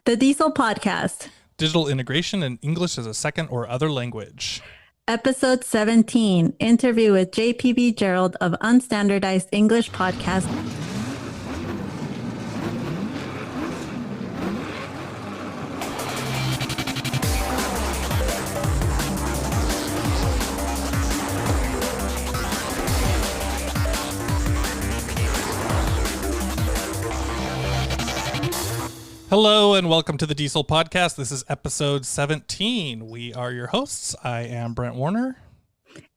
The DIESOL podcast, Digital integration in English as a second or other language. episode 17, interview with JPB Gerald of Unstandardized English Podcast. Hello and welcome to the DIESOL podcast. This is episode 17. We are your hosts. I am Brent Warner.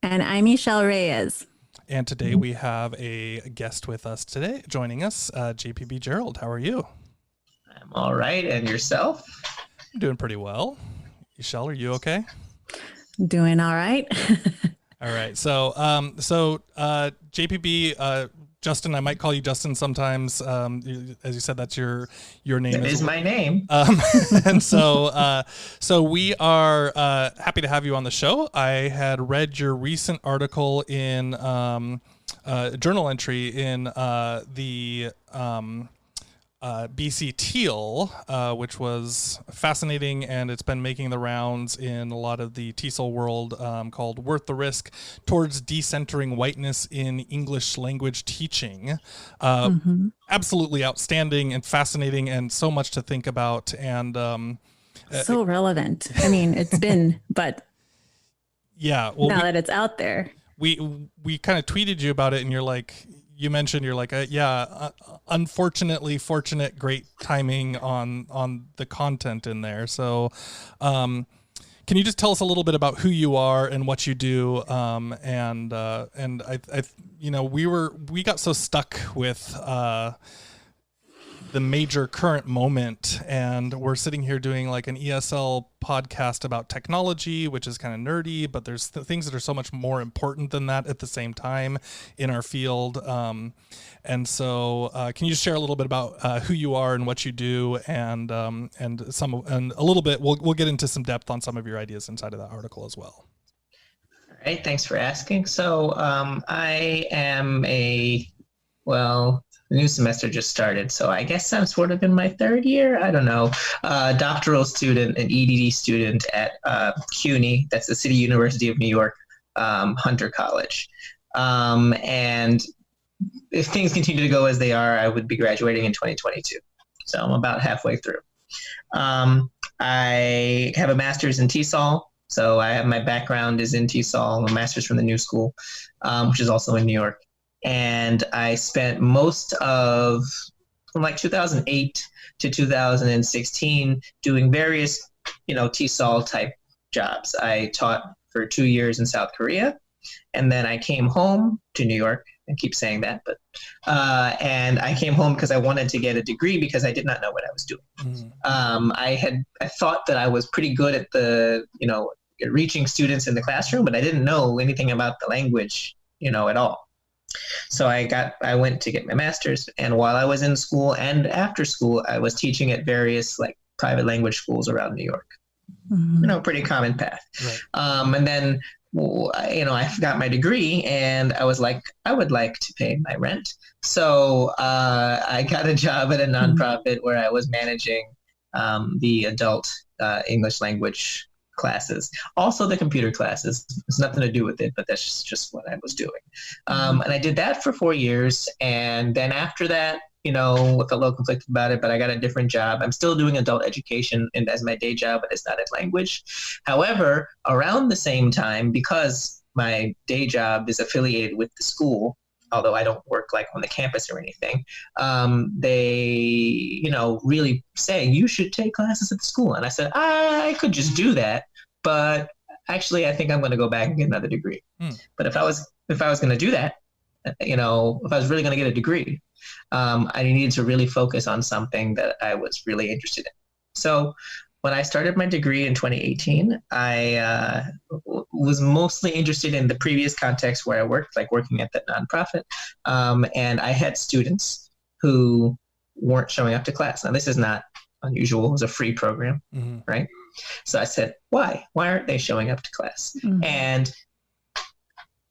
And I'm Michelle Reyes. And today we have a guest with us today, joining us, JPB Gerald. How are you? I'm all right. And yourself? I'm doing pretty well. Michelle, are you okay? Doing all right. All right. So JPB, Justin, I might call you Justin sometimes. As you said, that's your name. That is my name. And so we are happy to have you on the show. I had read your recent article in journal entry in the BC Teal, which was fascinating, and it's been making the rounds in a lot of the Tesol world, called Worth the Risk Towards Decentering Whiteness in English Language Teaching. Absolutely outstanding and fascinating, and so much to think about. And so relevant. I mean, it's been, but yeah, well, now that it's out there. We kind of tweeted you about it, and you mentioned unfortunately fortunate, great timing on the content in there. So can you just tell us a little bit about who you are and what you do? And we got so stuck with the major current moment, and we're sitting here doing like an ESL podcast about technology, which is kind of nerdy, but there's things that are so much more important than that at the same time in our field. And so can you just share a little bit about who you are and what you do, and a little bit, we'll get into some depth on some of your ideas inside of that article as well. All right. Thanks for asking. So I am the new semester just started, so I guess I'm sort of in my third year. I don't know. Doctoral student, an EDD student at CUNY, that's the City University of New York, Hunter College. And if things continue to go as they are, I would be graduating in 2022. So I'm about halfway through. I have a master's in Tesol. So my background is in Tesol, a master's from the New School, which is also in New York. And I spent most of from 2008 to 2016 doing various, TESOL type jobs. I taught for 2 years in South Korea, and then I came home to New York. I keep saying that, but and I came home because I wanted to get a degree because I did not know what I was doing. I thought that I was pretty good at reaching students in the classroom, but I didn't know anything about the language, at all. So I went to get my master's, and while I was in school and after school, I was teaching at various private language schools around New York. Pretty common path. Right. And then, I got my degree, and I was like, I would like to pay my rent. So I got a job at a nonprofit where I was managing the adult English language classes, also the computer classes. It's nothing to do with it, but that's just what I was doing. And I did that for 4 years, and then after that, with a little conflicted about it, but I got a different job. I'm still doing adult education and as my day job, but it's not in language. However, around the same time, because my day job is affiliated with the school, although I don't work on the campus or anything, they, really say you should take classes at the school. And I said, I could just do that, but actually I think I'm going to go back and get another degree. But if I was going to do that, if I was really going to get a degree, I needed to really focus on something that I was really interested in. So when I started my degree in 2018, I was mostly interested in the previous context where I worked, working at that nonprofit. And I had students who weren't showing up to class. Now, this is not unusual. It was a free program, right? So I said, why? Why aren't they showing up to class? And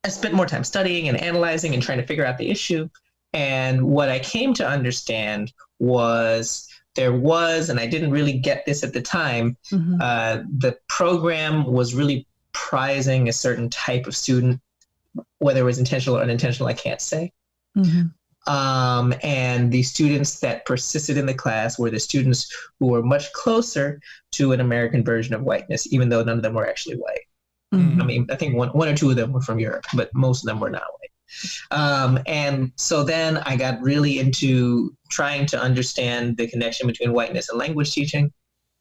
I spent more time studying and analyzing and trying to figure out the issue. And what I came to understand was there was, and I didn't really get this at the time, the program was really prizing a certain type of student, whether it was intentional or unintentional, I can't say. And the students that persisted in the class were the students who were much closer to an American version of whiteness, even though none of them were actually white. I mean, I think one or two of them were from Europe, but most of them were not white. And so then I got really into trying to understand the connection between whiteness and language teaching.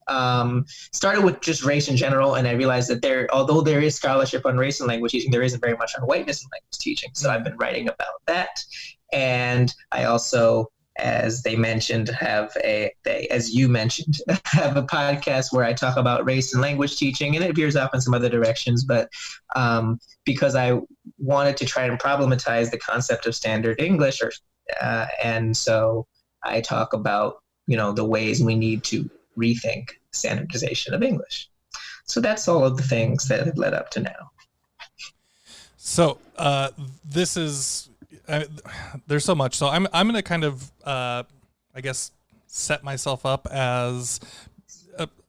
Started with just race in general, and I realized that although there is scholarship on race and language teaching, there isn't very much on whiteness and language teaching. So I've been writing about that. And I also, as they mentioned, as you mentioned, have a podcast where I talk about race and language teaching, and it veers off in some other directions. But because I wanted to try and problematize the concept of standard English, and so I talk about, the ways we need to rethink standardization of English. So that's all of the things that have led up to now. So this is. There's so much. So I'm going to kind of, I guess, set myself up as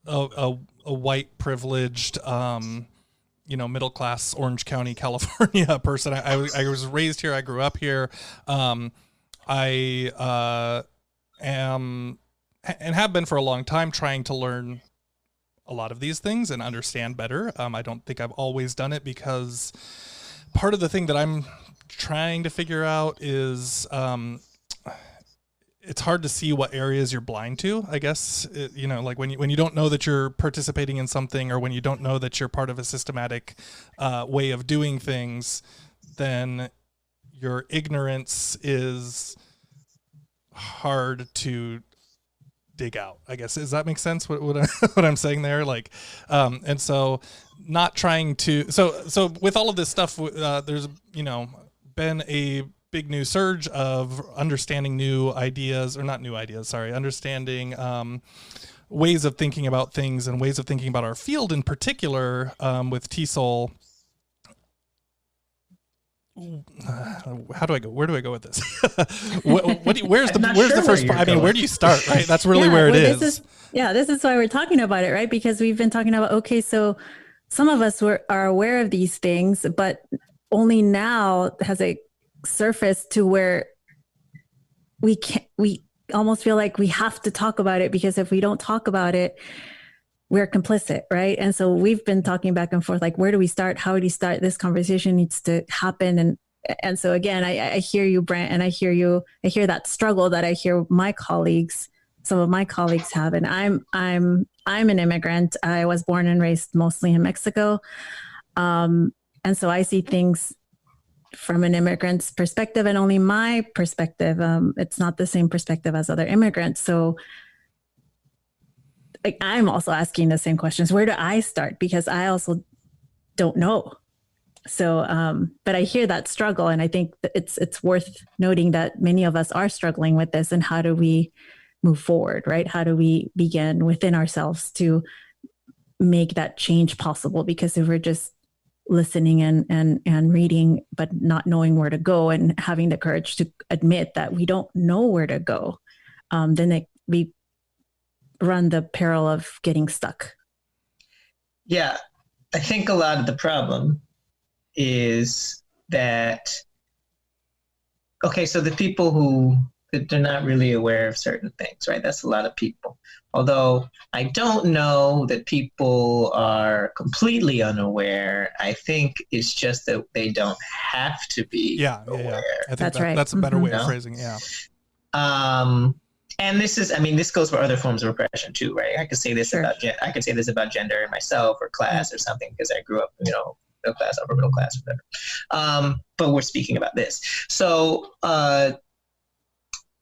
a white privileged, middle class Orange County, California person. I was raised here. I grew up here. I am and have been for a long time trying to learn a lot of these things and understand better. I don't think I've always done it, because part of the thing that I'm trying to figure out is it's hard to see what areas you're blind to, I guess. Like when you don't know that you're participating in something, or when you don't know that you're part of a systematic way of doing things, then your ignorance is hard to dig out, I guess. Does that make sense what I'm saying there? Like, and so not trying to, so with all of this stuff, there's, been a big new surge of understanding new ideas, or not new ideas, sorry, understanding ways of thinking about things and ways of thinking about our field in particular, with Tesol. How do I go? Where do I go with this? Where's the first part? I mean, where do you start, right? That's really where it is. This is why we're talking about it, right? Because we've been talking about, okay, so some of us are aware of these things, but only now has it surfaced to where we almost feel like we have to talk about it, because if we don't talk about it, we're complicit, right? And so we've been talking back and forth, like, where do we start? How do we start? This conversation needs to happen. And so again, I hear you, Brent, and I hear that struggle that I hear some of my colleagues have. And I'm an immigrant. I was born and raised mostly in Mexico. And so I see things from an immigrant's perspective, and only my perspective. It's not the same perspective as other immigrants. So I'm also asking the same questions. Where do I start? Because I also don't know. So, but I hear that struggle, and I think that it's worth noting that many of us are struggling with this. And how do we move forward, right? How do we begin within ourselves to make that change possible? Because if we're just listening and reading, but not knowing where to go, and having the courage to admit that we don't know where to go, then we run the peril of getting stuck. Yeah, I think a lot of the problem is that, okay, so the people they're not really aware of certain things, right? That's a lot of people. Although I don't know that people are completely unaware. I think it's just that they don't have to be aware. I think that's a better way of phrasing it, yeah. And this goes for other forms of oppression too, right? I could say this about gender and myself, or class, or something, because I grew up, middle class, upper middle class, whatever. But we're speaking about this. So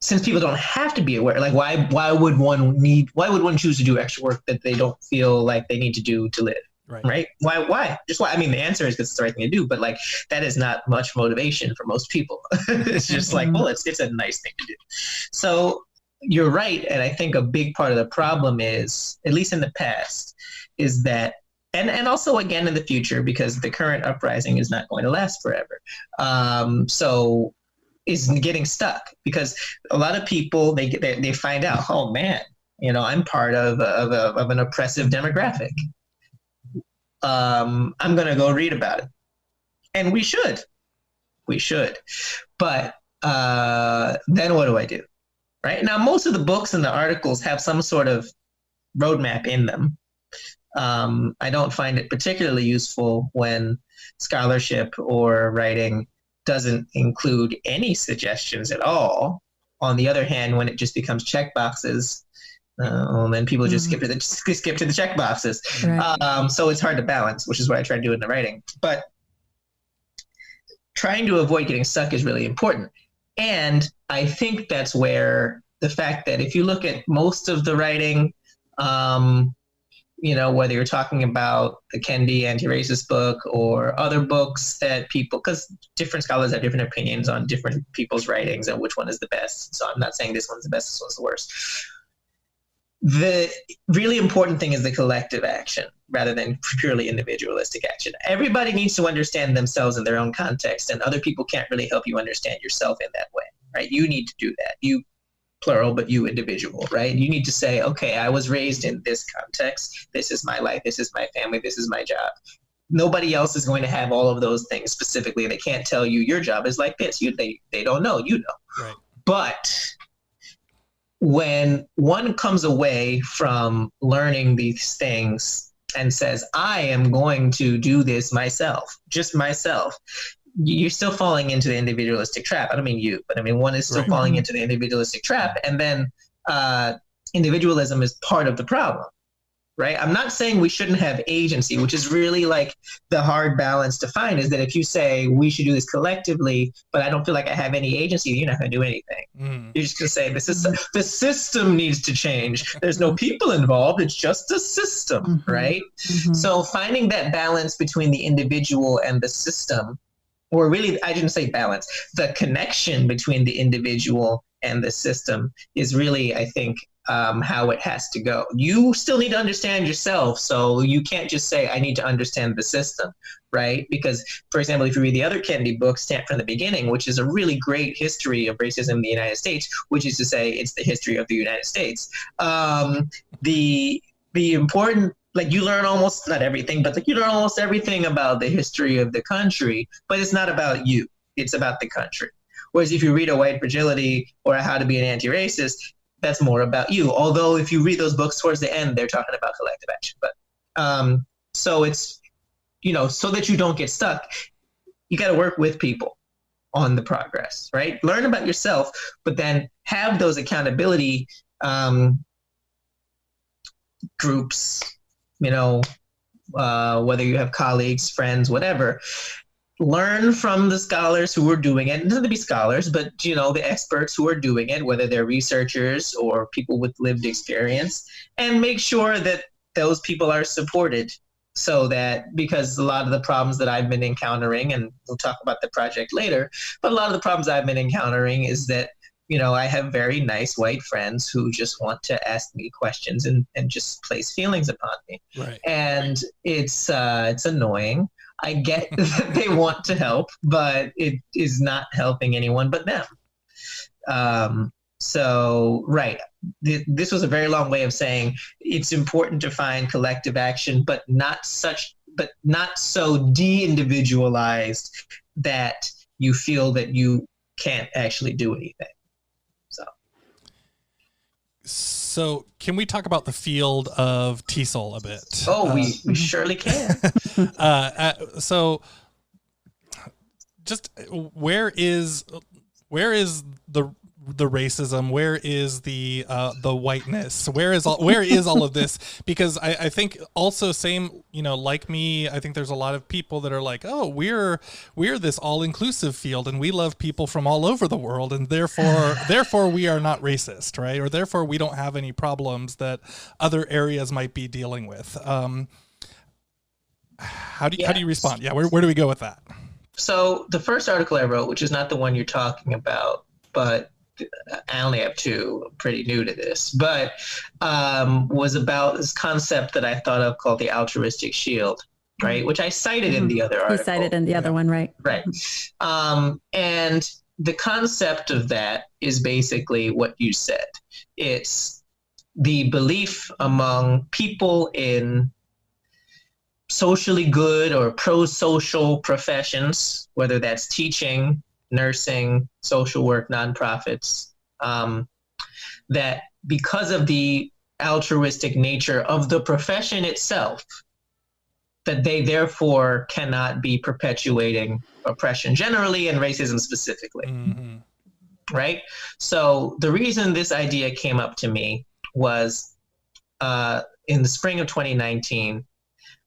since people don't have to be aware, like why would one choose to do extra work that they don't feel like they need to do to live? Right? Why? Just why? I mean, the answer is because it's the right thing to do, but like that is not much motivation for most people. It's just like, well, it's a nice thing to do. So you're right, and I think a big part of the problem is, at least in the past, is that, and also again in the future, because the current uprising is not going to last forever. Is getting stuck, because a lot of people they find out, oh man, I'm part of an oppressive demographic. I'm going to go read about it. And we should. But then what do I do? Right now, most of the books and the articles have some sort of roadmap in them. I don't find it particularly useful when scholarship or writing doesn't include any suggestions at all. On the other hand, when it just becomes check boxes, then people just skip to the check boxes. Right. So it's hard to balance, which is what I try to do in the writing. But trying to avoid getting stuck is really important. And I think that's where the fact that if you look at most of the writing, whether you're talking about the Kendi anti-racist book or other books that people, because different scholars have different opinions on different people's writings and which one is the best. So I'm not saying this one's the best, this one's the worst. The really important thing is the collective action rather than purely individualistic action. Everybody needs to understand themselves in their own context, and other people can't really help you understand yourself in that way, right? You need to do that. You, plural, but you individual, right? You need to say, okay, I was raised in this context. This is my life. This is my family. This is my job. Nobody else is going to have all of those things specifically. They can't tell you your job is like this. They don't know. You know. Right. But when one comes away from learning these things and says, I am going to do this myself, just myself, you're still falling into the individualistic trap. I don't mean you, but I mean one is still falling into the individualistic trap. And then individualism is part of the problem, right? I'm not saying we shouldn't have agency, which is really like the hard balance to find, is that if you say we should do this collectively, but I don't feel like I have any agency, you're not going to do anything. You're just going to say the system needs to change. There's no people involved. It's just a system, right? So finding that balance between the individual and the system, or really, I didn't say balance, the connection between the individual and the system is really, I think, how it has to go. You still need to understand yourself, so you can't just say, I need to understand the system, right? Because, for example, if you read the other Kennedy book, Stamped from the Beginning, which is a really great history of racism in the United States, which is to say it's the history of the United States, the important, like you learn almost, not everything, but like you learn almost everything about the history of the country, but it's not about you, it's about the country. Whereas if you read A White Fragility or How to Be an Anti-Racist, that's more about you. Although if you read those books towards the end, they're talking about collective action. But so it's, so that you don't get stuck, you got to work with people on the progress, right? Learn about yourself, but then have those accountability groups, whether you have colleagues, friends, whatever. Learn from the scholars who are doing it. It doesn't have to be scholars, but the experts who are doing it, whether they're researchers or people with lived experience, and make sure that those people are supported. So that, because a lot of the problems that I've been encountering, and we'll talk about the project later, but a lot of the problems I've been encountering is that I have very nice white friends who just want to ask me questions and just place feelings upon me. Right. And it's annoying. I get that they want to help, but it is not helping anyone but them. So, right. This was a very long way of saying it's important to find collective action, but not so de-individualized that you feel that you can't actually do anything. So can we talk about the field of TESOL a bit? Oh, we surely can. So just where is the racism? Where is the whiteness? Where is all of this? Because I think also same, like me, I think there's a lot of people that are like, oh, we're this all-inclusive field and we love people from all over the world, and therefore we are not racist, right? Or therefore we don't have any problems that other areas might be dealing with. How do you respond? Yeah, where do we go with that? So the first article I wrote, which is not the one you're talking about, but I only have two, I'm pretty new to this, but was about this concept that I thought of called the Altruistic Shield, right? Which I cited in the other article. You cited in the other one, right? Right. And the concept of that is basically what you said. It's the belief among people in socially good or pro-social professions, whether that's teaching, nursing, social work, nonprofits, that because of the altruistic nature of the profession itself, that they therefore cannot be perpetuating oppression generally and racism specifically. Mm-hmm. Right? So the reason this idea came up to me was in the spring of 2019,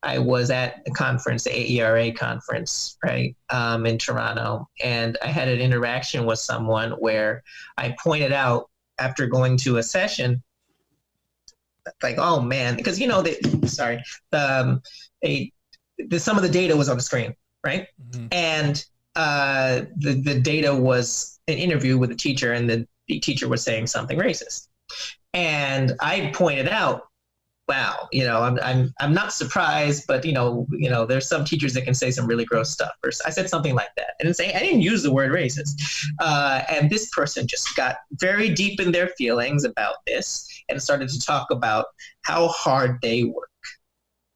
I was at a conference, the AERA conference, right, in Toronto, and I had an interaction with someone where I pointed out after going to a session, like, oh man, because some of the data was on the screen, right, and the data was an interview with a teacher, and the teacher was saying something racist, and I pointed out, wow, I'm not surprised, but there's some teachers that can say some really gross stuff. Or I said something like that. I didn't use the word racist. And this person just got very deep in their feelings about this and started to talk about how hard they work.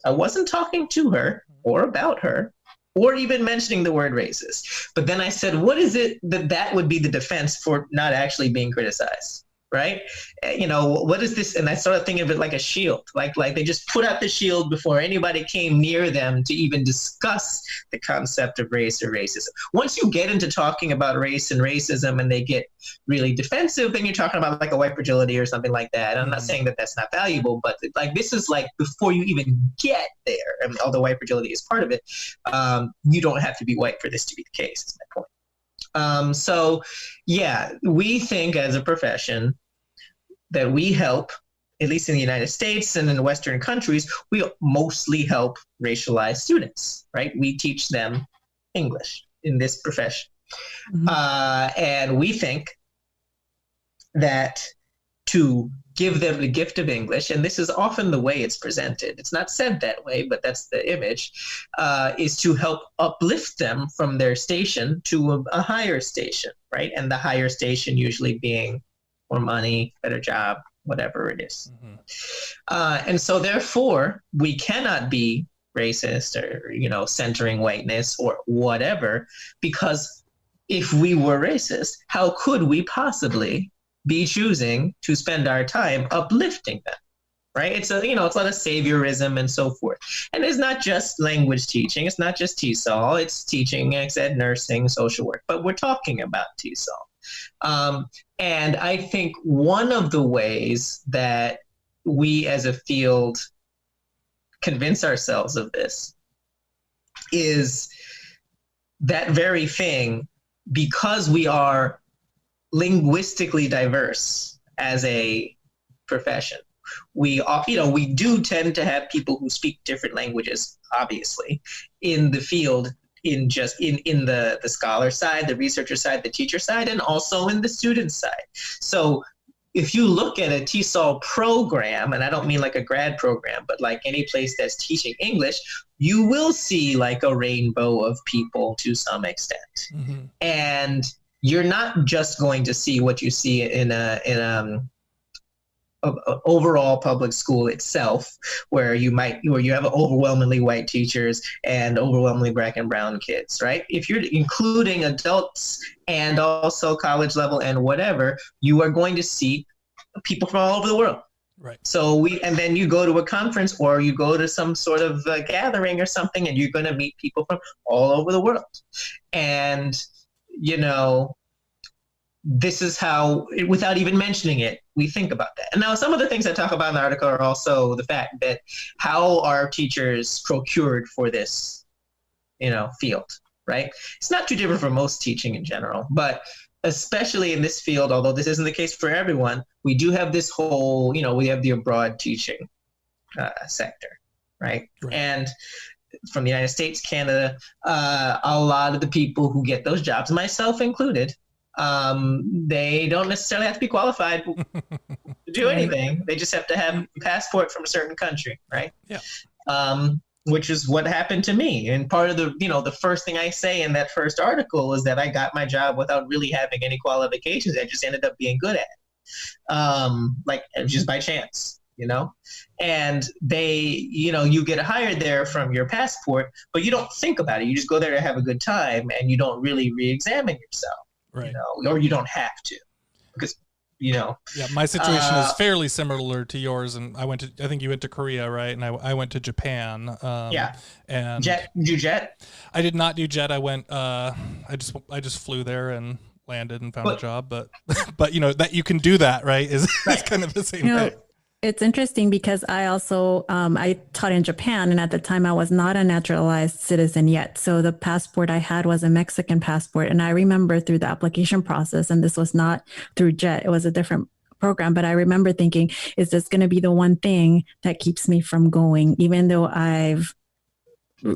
I wasn't talking to her or about her or even mentioning the word racist. But then I said, what is it that would be the defense for not actually being criticized? Right? What is this? And I started thinking of it like a shield, like they just put out the shield before anybody came near them to even discuss the concept of race or racism. Once you get into talking about race and racism and they get really defensive, then you're talking about like a white fragility or something like that. And I'm not saying that that's not valuable, but like this is like before you even get there, and although white fragility is part of it, you don't have to be white for this to be the case, is my point. So yeah, we think as a profession that we help, at least in the United States and in Western countries, we mostly help racialized students, right? We teach them English in this profession. Mm-hmm. And we think that to give them the gift of English, and this is often the way it's presented, it's not said that way, but that's the image, is to help uplift them from their station to a higher station, right? And the higher station usually being more money, better job, whatever it is. Mm-hmm. And so therefore, we cannot be racist or, centering whiteness or whatever, because if we were racist, how could we possibly be choosing to spend our time uplifting them, right? It's a lot of saviorism and so forth. And it's not just language teaching. It's not just TESOL. It's teaching, like I said, nursing, social work. But we're talking about TESOL. And I think one of the ways that we as a field convince ourselves of this is that very thing, because we are linguistically diverse as a profession. We do tend to have people who speak different languages, obviously, in the field, in the scholar side, the researcher side, the teacher side, and also in the student side. So if you look at a TESOL program, and I don't mean like a grad program, but like any place that's teaching English, you will see like a rainbow of people to some extent. Mm-hmm. And you're not just going to see what you see in a overall public school itself, where you have overwhelmingly white teachers and overwhelmingly black and brown kids, right? If you're including adults and also college level and whatever, you are going to see people from all over the world. Right. So and then you go to a conference or you go to some sort of gathering or something, and you're going to meet people from all over the world. And, this is how, without even mentioning it, we think about that. And now some of the things I talk about in the article are also the fact that how are teachers procured for this, field, right? It's not too different from most teaching in general, but especially in this field, although this isn't the case for everyone, we do have this whole, we have the abroad teaching sector, right? And from the United States, Canada, a lot of the people who get those jobs, myself included, they don't necessarily have to be qualified to do anything. They just have to have a passport from a certain country, right? Yeah. Which is what happened to me. And part of the first thing I say in that first article is that I got my job without really having any qualifications. I just ended up being good at it, like just by chance, and they, you get hired there from your passport, but you don't think about it. You just go there to have a good time, and you don't really re-examine yourself, right? Or you don't have to, because Yeah, my situation is fairly similar to yours, and I think you went to Korea, right? And I went to Japan. Yeah. And did you jet? I did not do jet. I went. I just flew there and landed and found a job. But that you can do that, right? Is kind of the same thing. It's interesting because I also I taught in Japan, and at the time I was not a naturalized citizen yet. So the passport I had was a Mexican passport, and I remember through the application process, and this was not through JET; it was a different program. But I remember thinking, is this going to be the one thing that keeps me from going, even though I've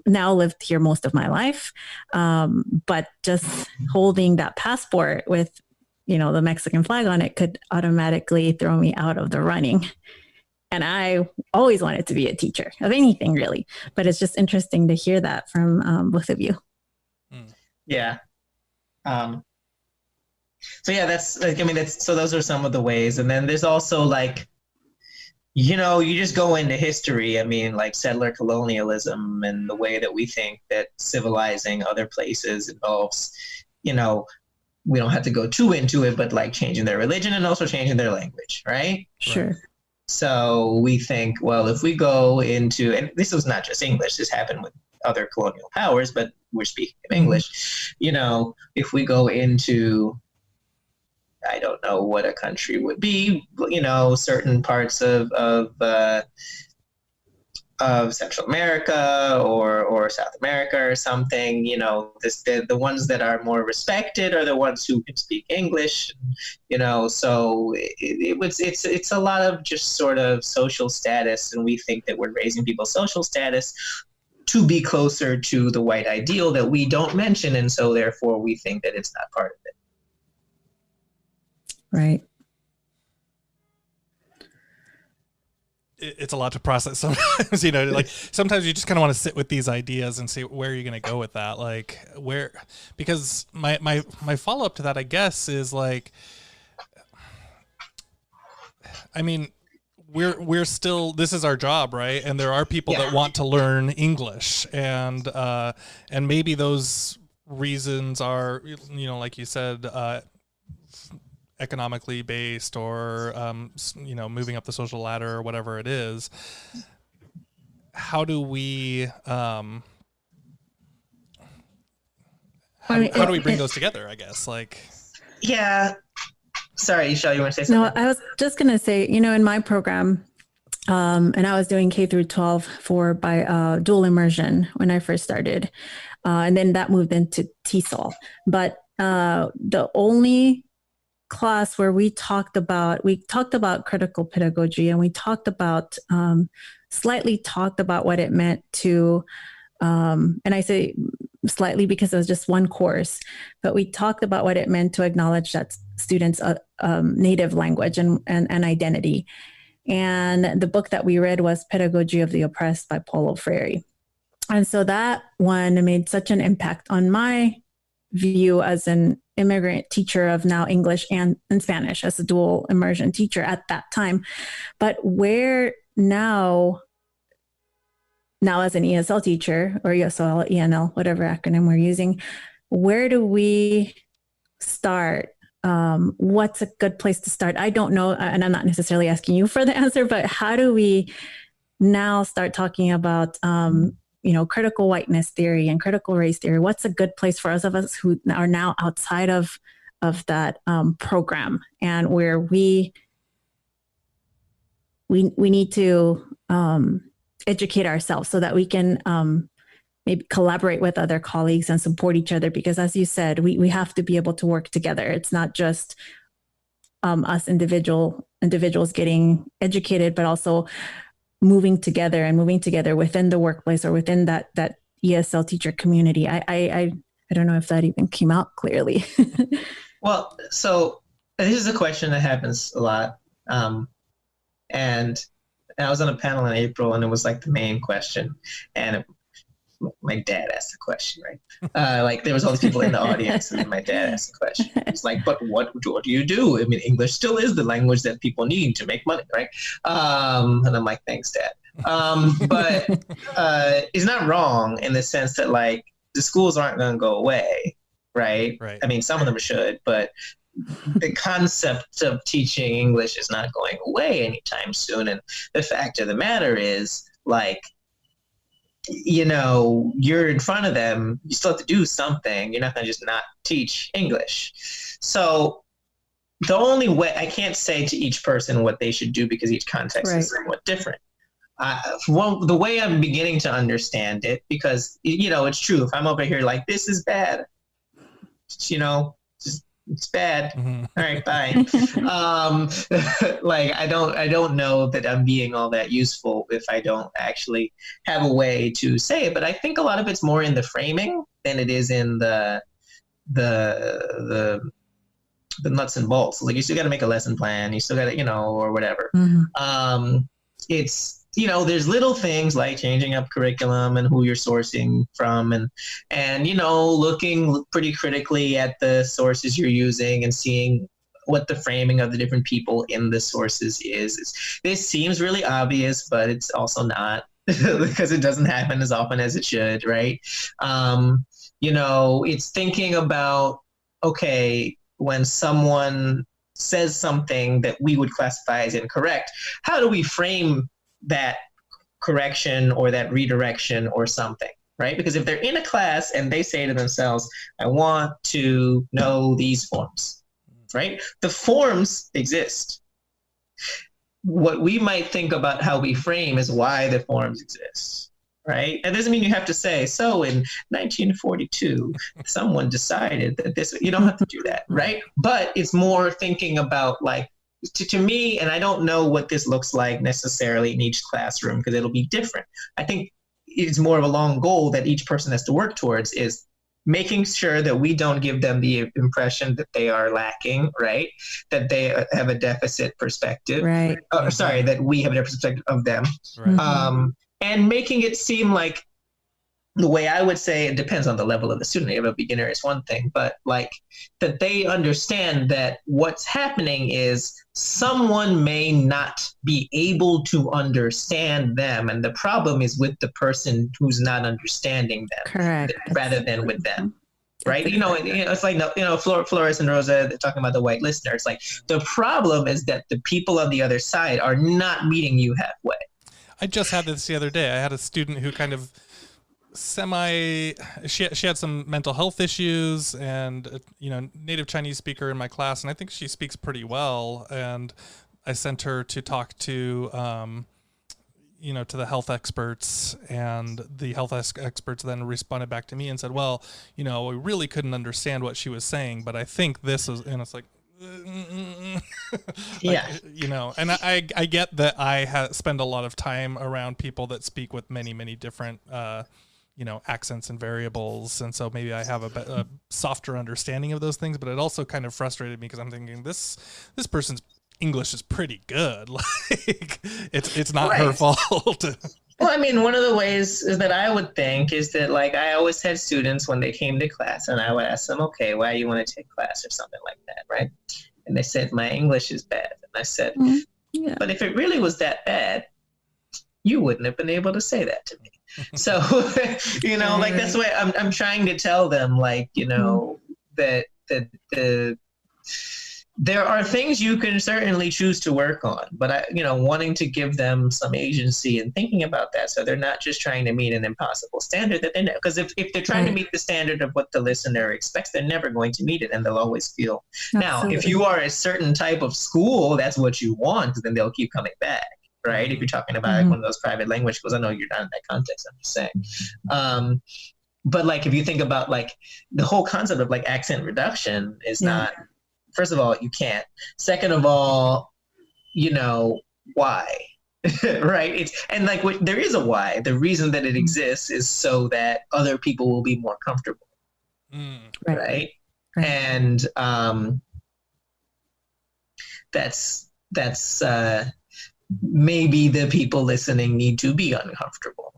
now lived here most of my life, but just holding that passport with the Mexican flag on it could automatically throw me out of the running. And I always wanted to be a teacher of anything, really. But it's just interesting to hear that from both of you. Yeah. So yeah, so those are some of the ways. And then there's also like, you just go into history. I mean, like settler colonialism and the way that we think that civilizing other places involves, we don't have to go too into it, but like changing their religion and also changing their language, right? Sure. So we think, well, if we go into, and this was not just English, this happened with other colonial powers, but we're speaking of English, if we go into, I don't know what a country would be, certain parts of Central America or South America or something, the ones that are more respected are the ones who can speak English, so it's a lot of just sort of social status, and we think that we're raising people's social status to be closer to the white ideal that we don't mention, and so therefore we think that it's not part of it. Right. It's a lot to process sometimes, like sometimes you just kind of want to sit with these ideas and see where you're going to go with that. Like because my follow-up to that, I guess, is like, I mean, we're still, this is our job, right? And there are people that want to learn English, and maybe those reasons are, like you said, economically based, or moving up the social ladder or whatever it is. How do we how do we bring those together, I guess? Like, sorry, Ishal, you want to say something? No, I was just going to say, in my program, and I was doing K through 12 by dual immersion when I first started, and then that moved into Tesol. But the only class where we talked about critical pedagogy, and we slightly talked about what it meant to, and I say slightly because it was just one course, but we talked about what it meant to acknowledge that students' native language and identity. And the book that we read was Pedagogy of the Oppressed by Paulo Freire. And so that one made such an impact on my view as an immigrant teacher of now English and Spanish, as a dual immersion teacher at that time. But where now as an ESL teacher, or ESL, ENL, whatever acronym we're using, where do we start? What's a good place to start? I don't know, and I'm not necessarily asking you for the answer, but how do we now start talking about critical whiteness theory and critical race theory? What's a good place for us who are now outside of that program, and where we need to educate ourselves so that we can maybe collaborate with other colleagues and support each other? Because as you said, we have to be able to work together. It's not just us individuals getting educated, but also moving together within the workplace or within that ESL teacher community. I don't know if that even came out clearly. Well, so this is a question that happens a lot. And I was on a panel in April, and it was like the main question. And my dad asked the question, right? Like there was all these people in the audience, and then my dad asked the question. He's like, "But what do you do? I mean, English still is the language that people need to make money, right?" And I'm like, "Thanks, Dad." But he's not wrong in the sense that like the schools aren't going to go away, right? Right. I mean, some of them should, but the concept of teaching English is not going away anytime soon. And the fact of the matter is, like, you know, you're in front of them, you still have to do something. You're not going to just not teach English. So the only way, I can't say to each person what they should do because each context is somewhat different. The way I'm beginning to understand it, because, you know, it's true. If I'm over here like, this is bad, you know, it's bad. Mm-hmm. All right, bye. Like I don't know that I'm being all that useful if I don't actually have a way to say it. But I think a lot of it's more in the framing than it is in the nuts and bolts. Like you still got to make a lesson plan. You still got to, you know, or whatever. Mm-hmm. It's, you know, there's little things like changing up curriculum and who you're sourcing from and, you know, looking pretty critically at the sources you're using and seeing what the framing of the different people in the sources is. This seems really obvious, but it's also not because it doesn't happen as often as it should, right? You know, it's thinking about, okay, when someone says something that we would classify as incorrect, how do we frame that correction or that redirection or something, right? Because if they're in a class and they say to themselves, I want to know these forms, right? The forms exist. What we might think about how we frame is why the forms exist, right? That doesn't mean you have to say, so in 1942, someone decided that this, you don't have to do that, right? But it's more thinking about like, to me, and I don't know what this looks like necessarily in each classroom because it'll be different. I think it's more of a long goal that each person has to work towards is making sure that we don't give them the impression that they are lacking, right? That they have a deficit perspective. Right. Sorry, that we have a deficit perspective of them. Right. And making it seem like the way I would say it depends on the level of the student. If a beginner is one thing, but like that they understand that what's happening is someone may not be able to understand them. And the problem is with the person who's not understanding them. Correct. Rather than with them. Right? You know, it's like, you know, Flores and Rosa, they're talking about the white listener. It's like the problem is that the people on the other side are not meeting you halfway. I just had this the other day. I had a student who kind of she had some mental health issues and, you know, native Chinese speaker in my class. And I think she speaks pretty well. And I sent her to talk to, you know, to the health experts, and the health experts then responded back to me and said, well, you know, we really couldn't understand what she was saying, but I think this is, and it's like, yeah, you know, and I get that I spend a lot of time around people that speak with many, many different, you know, accents and variables. And so maybe I have a softer understanding of those things, but it also kind of frustrated me because I'm thinking this person's English is pretty good. Like it's not her fault. Well, I mean, one of the ways that I would think is that, like, I always had students when they came to class and I would ask them, okay, why do you want to take class or something like that, right? And they said, my English is bad. And I said, but if it really was that bad, you wouldn't have been able to say that to me. So, you know, like, that's why I'm trying to tell them, like, you know, that there are things you can certainly choose to work on, but you know, wanting to give them some agency and thinking about that, so they're not just trying to meet an impossible standard that they know. Because if they're trying to meet the standard of what the listener expects, they're never going to meet it, and they'll always feel. Absolutely. Now, if you are a certain type of school, that's what you want, then they'll keep coming back, right? If you're talking about like one of those private language schools, I know you're not in that context. I'm just saying. But like, if you think about like the whole concept of like accent reduction is not. First of all, you can't. Second of all, you know, why? Right? And like, there is a why. The reason that it exists is so that other people will be more comfortable. Right? And that's maybe the people listening need to be uncomfortable.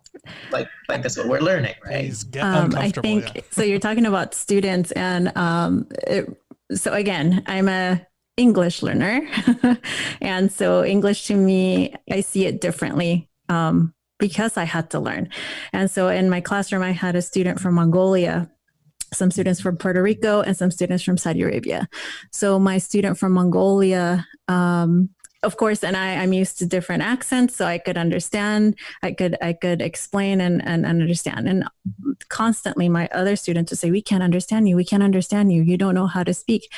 like that's what we're learning, right? Please get I uncomfortable. think so. You're talking about students, and so again, I'm a English learner, and so English to me, I see it differently because I had to learn. And so in my classroom, I had a student from Mongolia, some students from Puerto Rico, and some students from Saudi Arabia. So my student from Mongolia, of course, and I'm used to different accents, so I could understand, I could explain and understand. And constantly my other students would say, we can't understand you. We can't understand you. You don't know how to speak.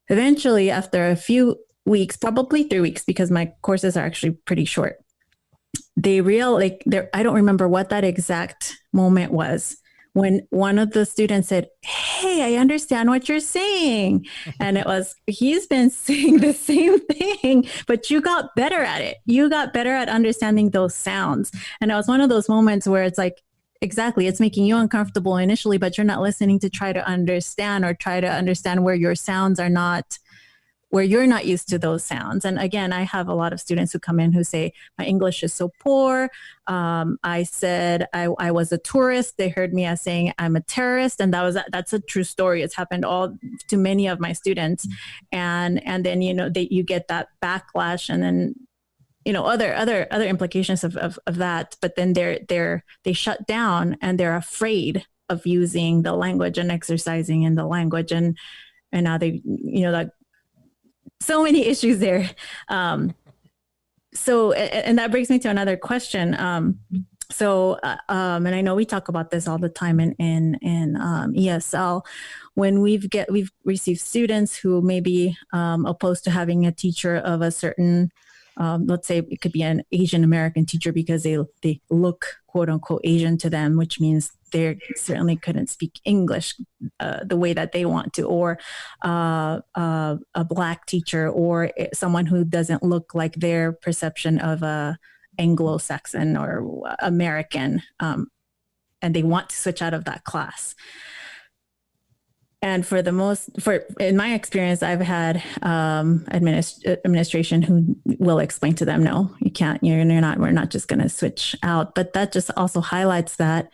Eventually, after a few weeks, probably 3 weeks, because my courses are actually pretty short, they I don't remember what that exact moment was, when one of the students said, hey, I understand what you're saying. And it was, he's been saying the same thing, but you got better at it. You got better at understanding those sounds. And it was one of those moments where it's like, exactly, it's making you uncomfortable initially, but you're not listening to try to understand where your sounds are not, where you're not used to those sounds. And again, I have a lot of students who come in who say, my English is so poor. I said I was a tourist. They heard me as saying I'm a terrorist. And that's a true story. It's happened to many of my students. And then, you get that backlash, and then, other implications of that. But then they shut down, and they're afraid of using the language and exercising in the language. And now they, that, so many issues there. So, and that brings me to another question. And I know we talk about this all the time in ESL, when we've received students who may be opposed to having a teacher of a certain, let's say it could be an Asian American teacher because they look quote unquote Asian to them, which means they certainly couldn't speak English the way that they want to, or a Black teacher, or someone who doesn't look like their perception of a Anglo-Saxon or American, and they want to switch out of that class. And in my experience, I've had administration who will explain to them, no, you can't, we're not just going to switch out. But that just also highlights that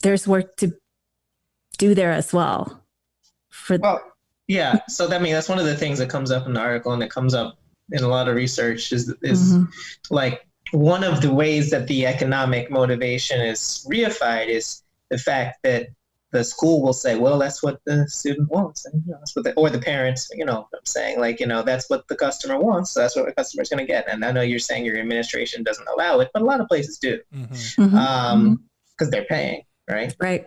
there's work to do there as well. Yeah. So that's one of the things that comes up in the article, and it comes up in a lot of research is like one of the ways that the economic motivation is reified is the fact that the school will say, well, that's what the student wants. And, that's what or the parents, I'm saying, like, that's what the customer wants. So that's what the customer's going to get. And I know you're saying your administration doesn't allow it, but a lot of places do, because they're paying, right? Right.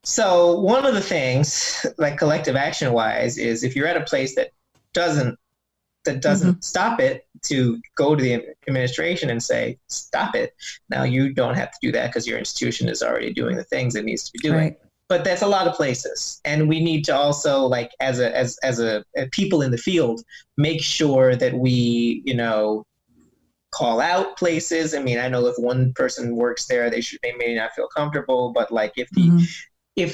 So one of the things, like collective action wise, is if you're at a place that doesn't stop it, to go to the administration and say, stop it. Now you don't have to do that because your institution is already doing the things it needs to be doing. Right. But that's a lot of places. And we need to also, like, as a people in the field, make sure that we, call out places. I mean, I know if one person works there, they may not feel comfortable, but like if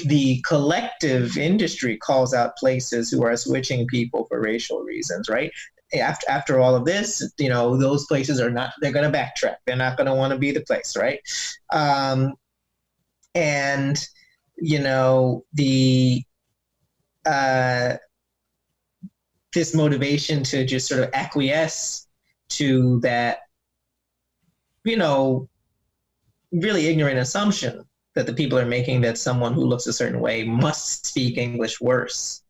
the collective industry calls out places who are switching people for racial reasons, right? After all of this, those places they're going to backtrack. They're not going to want to be the place, right? This motivation to just sort of acquiesce to that, really ignorant assumption that the people are making that someone who looks a certain way must speak English worse,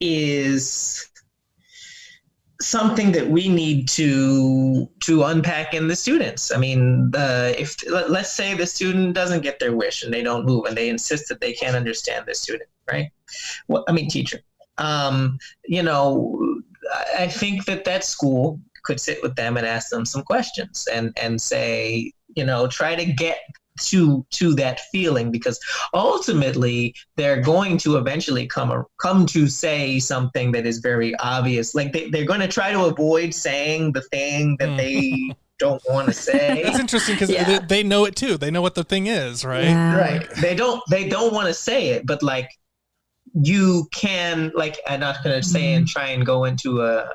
is something that we need to unpack in the students. I mean, let's say the student doesn't get their wish and they don't move and they insist that they can't understand the student, right? Teacher. I think that school could sit with them and ask them some questions and say, try to get to that feeling, because ultimately they're going to eventually come to say something that is very obvious. Like they're going to try to avoid saying the thing that they don't want to say. That's interesting because they know it too. They know what the thing is, right? Yeah. Right. They don't want to say it, but like you can, like, I'm not going to say and try and go into a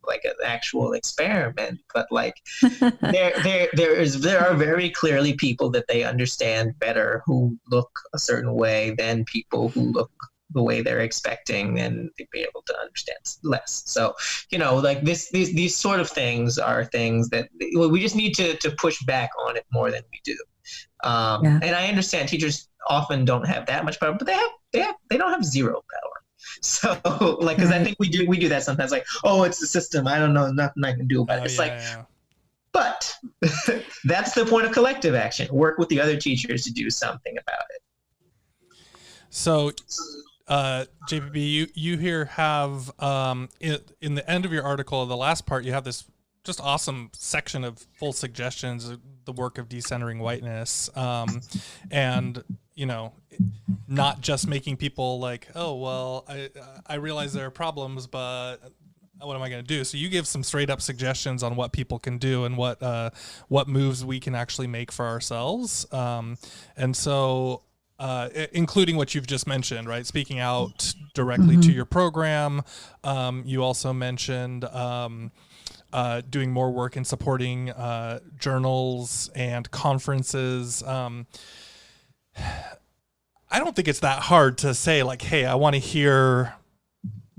like an actual experiment, but like there are very clearly people that they understand better who look a certain way than people who look the way they're expecting, and they'd be able to understand less. So, like these sort of things are things that we just need to push back on it more than we do. And I understand teachers often don't have that much power, but they don't have zero power. So, like, because I think we do that sometimes. Like, oh, it's the system. I don't know, nothing I can do about it. It's but that's the point of collective action. Work with the other teachers to do something about it. So, JPB, you here have in the end of your article, the last part, you have this just awesome section of full suggestions of the work of decentering whiteness, and not just making people like, oh well, I realize there are problems, but what am I going to do? So you give some straight up suggestions on what people can do and what moves we can actually make for ourselves, and so. Including what you've just mentioned, right? Speaking out directly to your program. You also mentioned doing more work in supporting journals and conferences. I don't think it's that hard to say, like, hey, I want to hear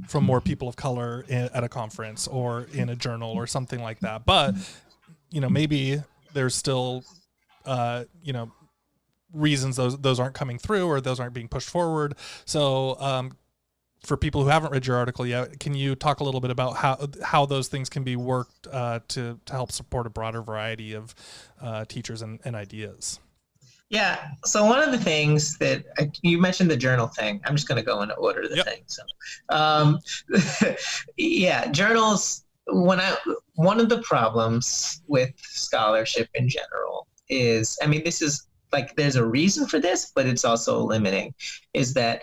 from more people of color at a conference or in a journal or something like that. But, maybe there's still, reasons those aren't coming through or those aren't being pushed forward. So for people who haven't read your article yet, can you talk a little bit about how those things can be worked to help support a broader variety of teachers and ideas? Yeah. So one of the things that you mentioned, the journal thing, I'm just going to go in order of the things. So, yeah, journals. One of the problems with scholarship in general is, this is, like, there's a reason for this, but it's also limiting, is that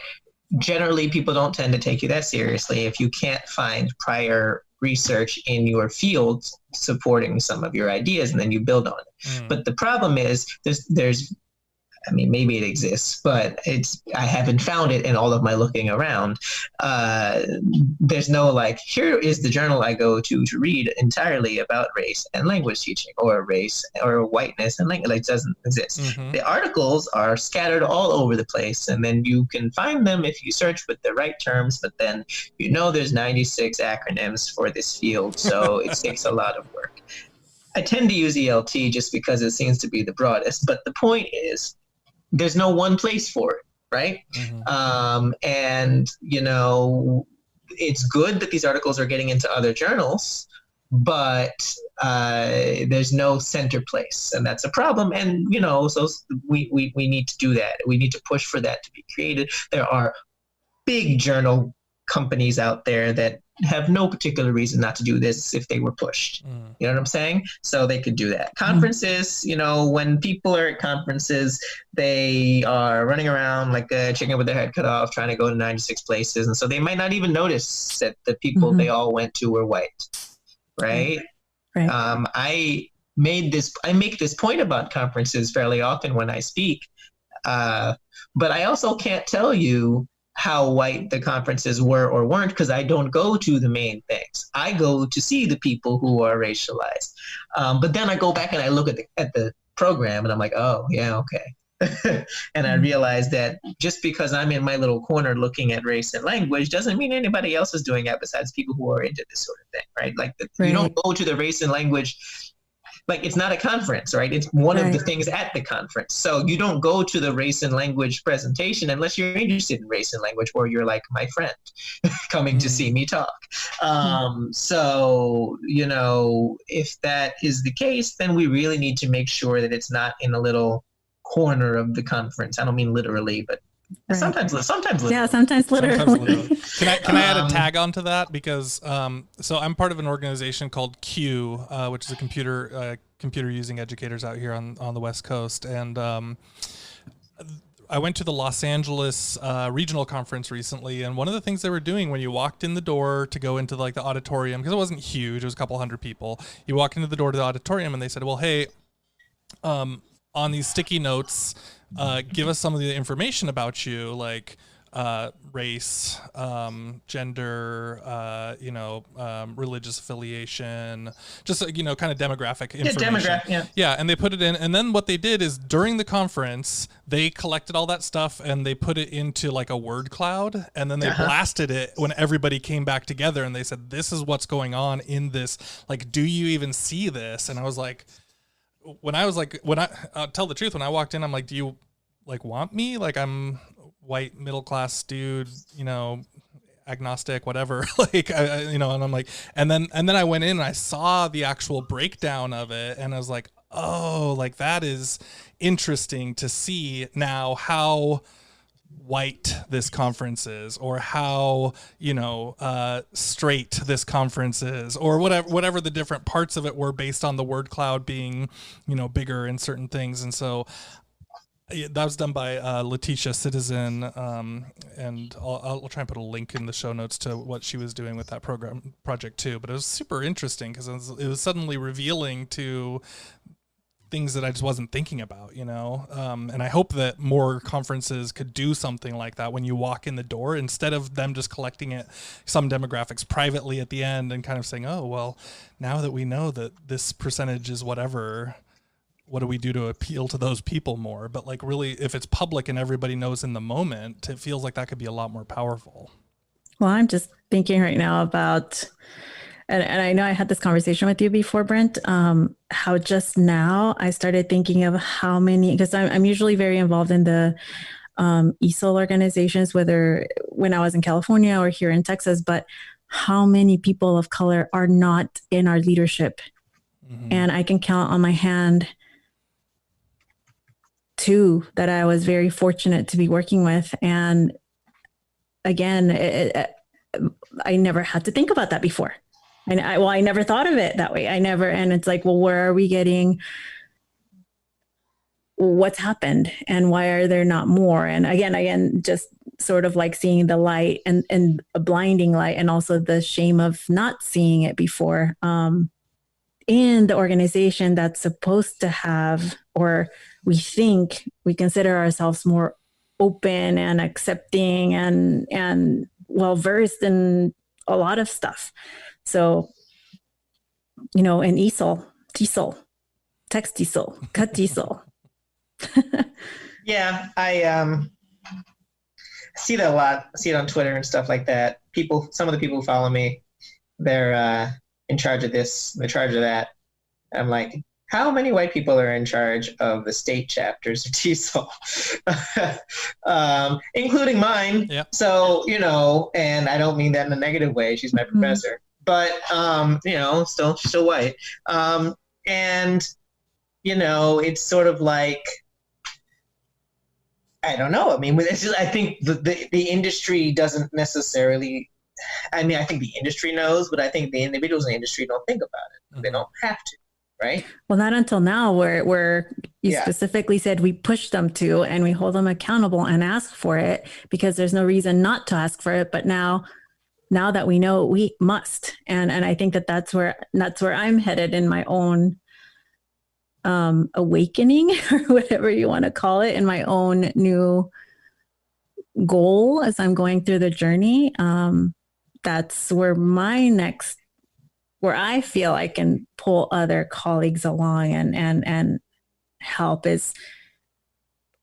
generally people don't tend to take you that seriously if you can't find prior research in your field supporting some of your ideas, and then you build on it. But the problem is there's maybe it exists, but I haven't found it in all of my looking around. There's no, like, here is the journal I go to read entirely about race and language teaching, or race or whiteness and language. It doesn't exist. The articles are scattered all over the place, and then you can find them if you search with the right terms, but then there's 96 acronyms for this field, so it takes a lot of work. I tend to use ELT just because it seems to be the broadest, but the point is, there's no one place for it, right? And, it's good that these articles are getting into other journals, but there's no center place, and that's a problem. And, so we need to do that. We need to push for that to be created. There are big journal companies out there that have no particular reason not to do this if they were pushed. You know what I'm saying? So they could do that. Conferences, when people are at conferences, they are running around like a chicken with their head cut off, trying to go to 96 places. And so they might not even notice that the people they all went to were white, right? I make this point about conferences fairly often when I speak, but I also can't tell you how white the conferences were or weren't, because I don't go to the main things. I go to see the people who are racialized. But then I go back and I look at the program, and I'm like, oh, yeah, okay. And I realize that just because I'm in my little corner looking at race and language doesn't mean anybody else is doing that besides people who are into this sort of thing, right? Like, you don't go to the race and language. Like, it's not a conference, right? It's one of the things at the conference. So you don't go to the race and language presentation unless you're interested in race and language, or you're like my friend coming to see me talk. So, if that is the case, then we really need to make sure that it's not in a little corner of the conference. I don't mean literally, but sometimes literally. Yeah, sometimes literally. Can I add a tag onto that? Because so I'm part of an organization called Q, which is a computer using educators out here on the West Coast, and I went to the Los Angeles regional conference recently, and one of the things they were doing when you walked in the door to go into the auditorium, because it wasn't huge, it was a couple hundred people. You walk into the door to the auditorium, and they said, well, hey, on these sticky notes, give us some of the information about you, like race, gender, religious affiliation, just, kind of demographic information. Yeah. And they put it in. And then what they did is during the conference, they collected all that stuff and they put it into like a word cloud. And then they blasted it when everybody came back together and they said, this is what's going on in this. Like, do you even see this? And I was like, I'll tell the truth, when I walked in, I'm like, do you like want me? Like, I'm white, middle-class dude, agnostic, whatever. Like, and I'm like, and then I went in and I saw the actual breakdown of it. And I was like, oh, like that is interesting to see now how white this conference is, or how straight this conference is, or whatever the different parts of it were, based on the word cloud being bigger in certain things. And so that was done by Letitia Citizen, and I'll try and put a link in the show notes to what she was doing with that project too. But it was super interesting because it was suddenly revealing to things that I just wasn't thinking about, and I hope that more conferences could do something like that when you walk in the door, instead of them just collecting some demographics privately at the end and kind of saying, oh, well, now that we know that this percentage is whatever, what do we do to appeal to those people more? But like, really, if it's public and everybody knows in the moment, it feels like that could be a lot more powerful. Well, I'm just thinking right now about, and I know I had this conversation with you before, Brent, how just now I started thinking of how many, because I'm usually very involved in the Esol organizations, whether when I was in California or here in Texas, but how many people of color are not in our leadership. Mm-hmm. And I can count on my hand two that I was very fortunate to be working with. And again, I never had to think about that before. And I never thought of it that way. And it's like, well, where are we getting, what's happened and why are there not more? And again, just sort of like seeing the light and a blinding light, and also the shame of not seeing it before, in the organization that's supposed to have, or we consider ourselves more open and accepting and well-versed in a lot of stuff. So, in Esol, DIESOL, text DIESOL, cut DIESOL. Yeah, I see that a lot. I see it on Twitter and stuff like that. Some of the people who follow me, they're in charge of this, in charge of that. I'm like, how many white people are in charge of the state chapters of TESOL? Including mine. Yeah. So, and I don't mean that in a negative way. She's my professor. But, she's still white. And, it's sort of like, I don't know. I mean, I think the industry doesn't necessarily, I think the industry knows, but I think the individuals in the industry don't think about it. Mm-hmm. They don't have to. Right? Well, not until now, where you specifically said we push them to, and we hold them accountable and ask for it, because there's no reason not to ask for it. But now that we know, we must, and I think that's where I'm headed in my own awakening, or whatever you want to call it, in my own new goal as I'm going through the journey. That's where where I feel I can pull other colleagues along and help is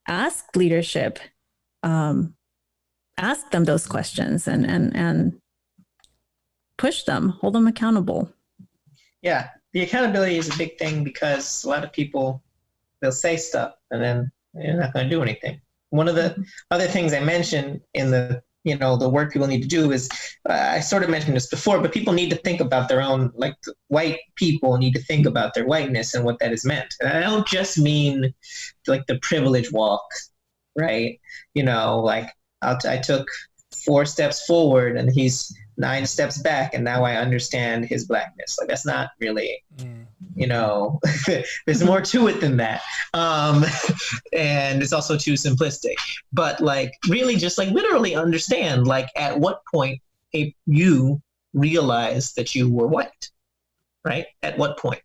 ask leadership, ask them those questions and push them, hold them accountable. Yeah, the accountability is a big thing, because a lot of people, they'll say stuff and then they're not going to do anything. One of the other things I mentioned in the work people need to do is, I sort of mentioned this before, but people need to think about their own, like white people need to think about their whiteness and what that has meant. And I don't just mean like the privilege walk, right? Like I took 4 steps forward and he's 9 steps back, and now I understand his blackness. Like, that's not really, there's more to it than that. And it's also too simplistic. But like, really just like literally understand, like, at what point you realized that you were white, right? At what point?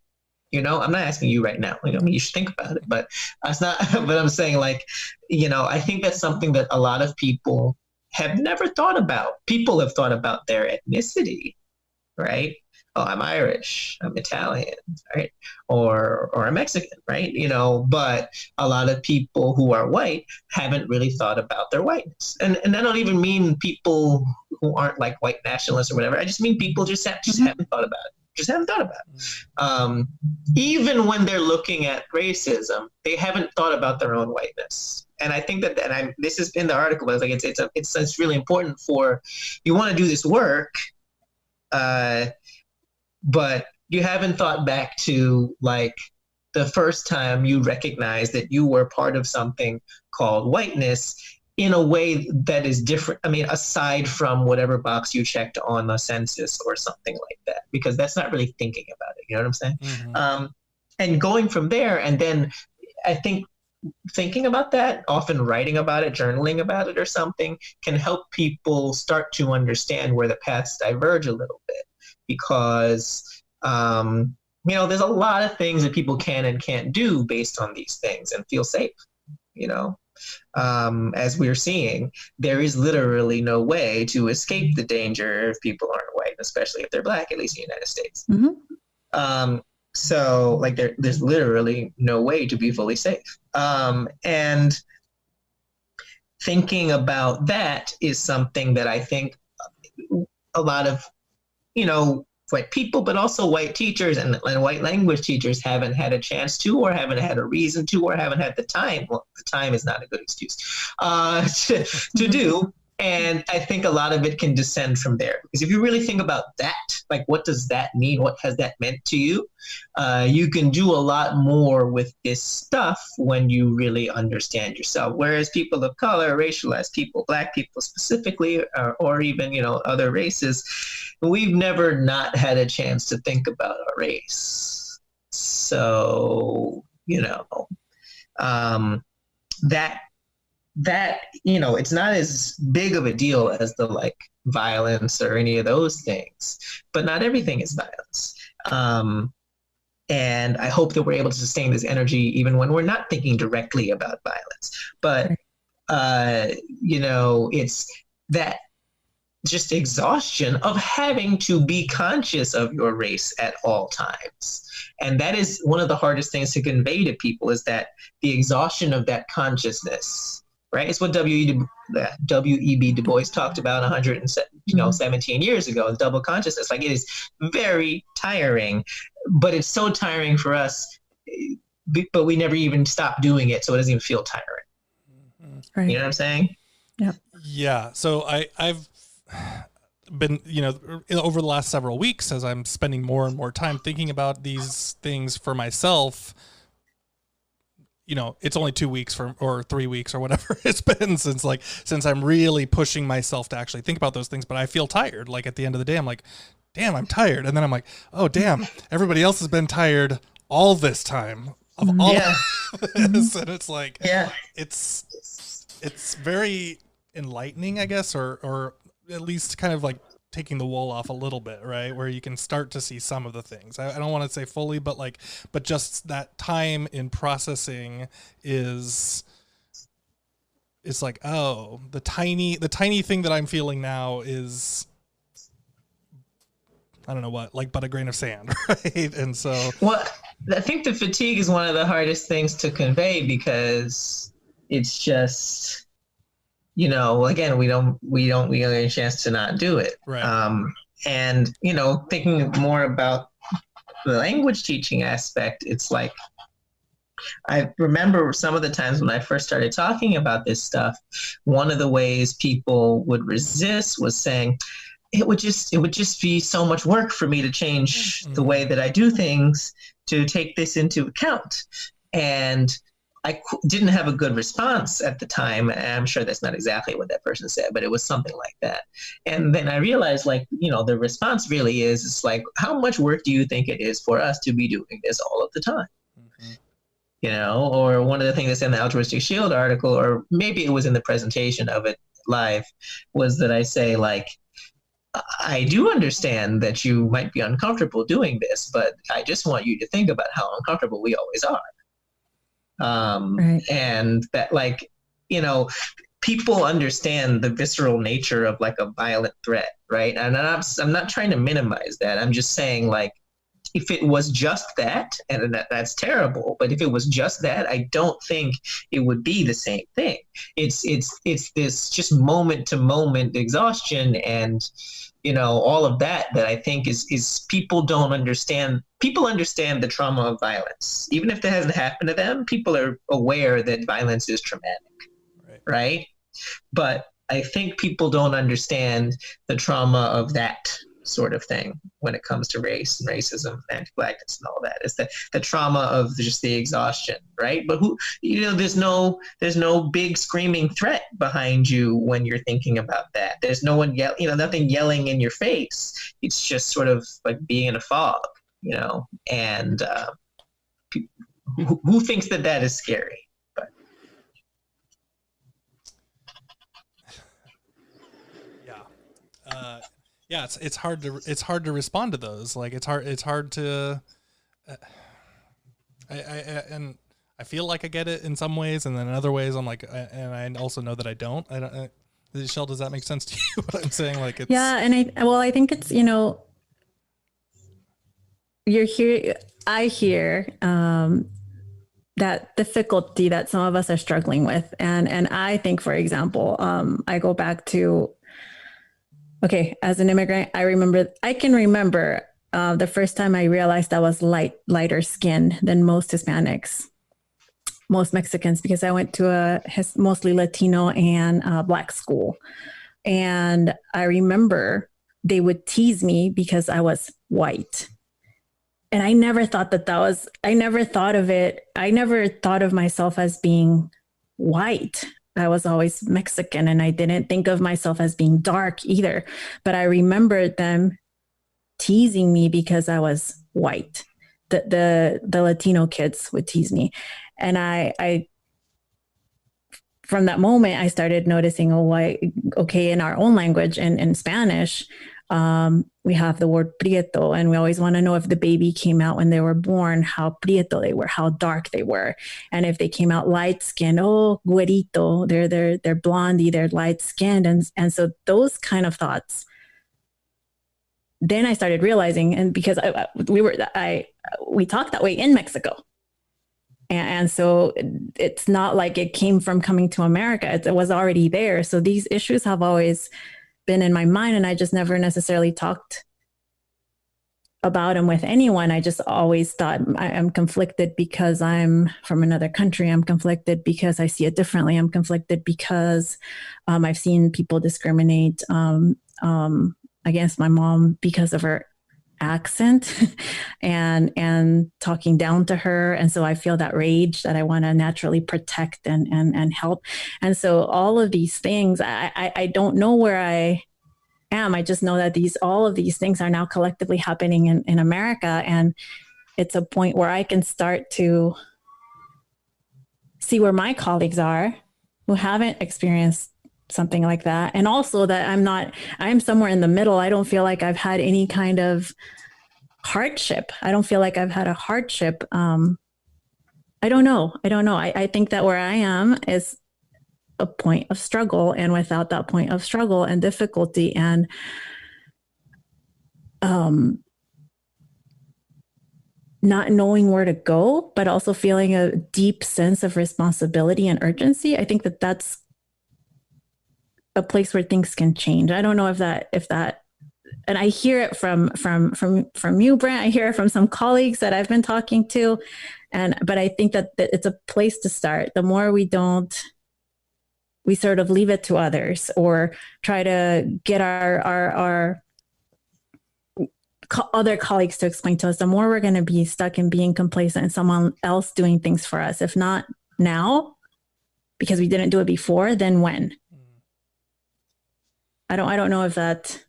I'm not asking you right now. You should think about it, but that's not, but I'm saying, like, I think that's something that a lot of people have never people have thought about their ethnicity, right? Oh, I'm Irish, I'm Italian, right? Or I'm Mexican, right? But a lot of people who are white haven't really thought about their whiteness. And I don't even mean people who aren't like white nationalists or whatever. I just mean people just haven't thought about it. Just haven't thought about it. Even when they're looking at racism, they haven't thought about their own whiteness. And I think this is in the article, but it's like it's really important you want to do this work, but you haven't thought back to like the first time you recognized that you were part of something called whiteness in a way that is different. I mean, aside from whatever box you checked on the census or something like that, because that's not really thinking about it. You know what I'm saying? Mm-hmm. And going from there, and then I think thinking about that, often writing about it, journaling about it or something, can help people start to understand where the paths diverge a little bit. Because, there's a lot of things that people can and can't do based on these things and feel safe, as we're seeing, there is literally no way to escape the danger if people aren't white, especially if they're Black, at least in the United States. Mm-hmm. So like there's literally no way to be fully safe. And thinking about that is something that I think a lot of, white people, but also white teachers and white language teachers haven't had a chance to, or haven't had a reason to, or haven't had the time. Well, the time is not a good excuse to do. And I think a lot of it can descend from there. Because if you really think about that, like what does that mean? What has that meant to you? You can do a lot more with this stuff when you really understand yourself. Whereas people of color, racialized people, Black people specifically, or even, other races, we've never not had a chance to think about our race. So, that it's not as big of a deal as the like violence or any of those things, but not everything is violence. And I hope that we're able to sustain this energy even when we're not thinking directly about violence. But it's that just exhaustion of having to be conscious of your race at all times. And that is one of the hardest things to convey to people, is that the exhaustion of that consciousness. Right, it's what W.E.B. Du Bois talked about 117 years ago. Double consciousness, like it is very tiring, but it's so tiring for us. But we never even stop doing it, so it doesn't even feel tiring. Right. You know what I'm saying? Yeah. Yeah. So I've been, over the last several weeks, as I'm spending more and more time thinking about these things for myself. It's only 2 weeks or 3 weeks or whatever it's been since I'm really pushing myself to actually think about those things. But I feel tired. Like at the end of the day, I'm like, damn, I'm tired. And then I'm like, oh, damn, everybody else has been tired all this time of all of this. And it's like, it's very enlightening, I guess, or at least kind of like taking the wool off a little bit, right? Where you can start to see some of the things. I don't want to say fully, but just that time in processing it's like, oh, the tiny thing that I'm feeling now is, I don't know what, like, but a grain of sand, right? And so, well, I think the fatigue is one of the hardest things to convey, because it's just, again, we don't get a chance to not do it. Right. And, thinking more about the language teaching aspect, it's like, I remember some of the times when I first started talking about this stuff, one of the ways people would resist was saying, it would just be so much work for me to change the way that I do things to take this into account. And I didn't have a good response at the time. And I'm sure that's not exactly what that person said, but it was something like that. And then I realized, the response really is, it's like, how much work do you think it is for us to be doing this all of the time? Mm-hmm. Or one of the things that's in the Altruistic Shield article, or maybe it was in the presentation of it live, was that I say, like, I do understand that you might be uncomfortable doing this, but I just want you to think about how uncomfortable we always are. Right. And that, people understand the visceral nature of like a violent threat, right? And I'm not trying to minimize that. I'm just saying, like, if it was just that, and that's terrible, but if it was just that, I don't think it would be the same thing. It's this just moment to moment exhaustion and, you know, all of that I think is people don't understand. People understand the trauma of violence. Even if that hasn't happened to them, people are aware that violence is traumatic, right? But I think people don't understand the trauma of that sort of thing when it comes to race and racism and anti-blackness and all that. It's the trauma of just the exhaustion, right? But who, you know, there's no big screaming threat behind you when you're thinking about that. There's no one nothing yelling in your face. It's just sort of like being in a fog, you know. And who thinks that is scary? But yeah, it's hard to respond to those. Like it's hard to I feel like I get it in some ways, and then in other ways I'm like, and I also know that I don't. Shell, does that make sense to you? What I'm saying, like, it's, yeah, and I think it's, you know, I hear that difficulty that some of us are struggling with, and I think, for example, I go back to, okay, as an immigrant, I can remember the first time I realized I was lighter skinned than most Hispanics, most Mexicans, because I went to a mostly Latino and Black school. And I remember they would tease me because I was white. And I never thought I never thought of myself as being white. I was always Mexican, and I didn't think of myself as being dark either. But I remembered them teasing me because I was white. The Latino kids would tease me. And I from that moment, I started noticing, in our own language, in Spanish, we have the word prieto, and we always want to know if the baby came out when they were born, how prieto they were, how dark they were. And if they came out light skinned, güerito, they're blondie, they're light skinned. And so those kind of thoughts, then I started realizing, and because we talk that way in Mexico. And so it's not like it came from coming to America. It was already there. So these issues have always been in my mind, and I just never necessarily talked about them with anyone. I just always thought I'm conflicted because I'm from another country. I'm conflicted because I see it differently. I'm conflicted because I've seen people discriminate against my mom because of her accent and talking down to her. And so I feel that rage that I want to naturally protect and help. And so all of these things, I don't know where I am. I just know that all of these things are now collectively happening in America. And it's a point where I can start to see where my colleagues are who haven't experienced something like that. And also that I'm somewhere in the middle. I don't feel like I've had any kind of hardship. I don't feel like I've had a hardship. I don't know. I think that where I am is a point of struggle, and without that point of struggle and difficulty and not knowing where to go, but also feeling a deep sense of responsibility and urgency, I think that that's a place where things can change. I don't know if that, and I hear it from you, Brent. I hear it from some colleagues that I've been talking to, but I think that it's a place to start. The more we sort of leave it to others or try to get our other colleagues to explain to us, the more we're going to be stuck in being complacent and someone else doing things for us. If not now, because we didn't do it before, then when? I don't know if that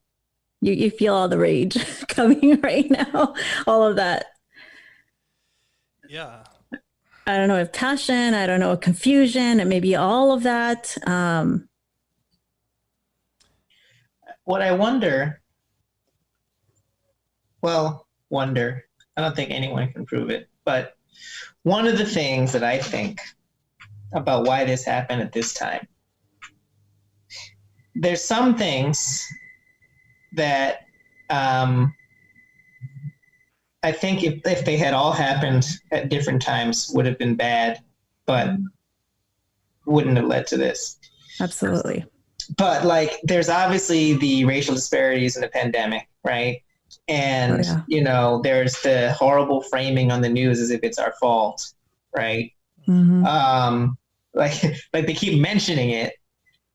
you feel all the rage coming right now, all of that. Yeah. I don't know if passion, I don't know, confusion, and maybe all of that. What I wonder, I don't think anyone can prove it, but one of the things that I think about why this happened at this time there's some things that I think if they had all happened at different times would have been bad, but wouldn't have led to this. Absolutely. But like, there's obviously the racial disparities in the pandemic, right? And, there's the horrible framing on the news as if it's our fault, right? Mm-hmm. Like they keep mentioning it,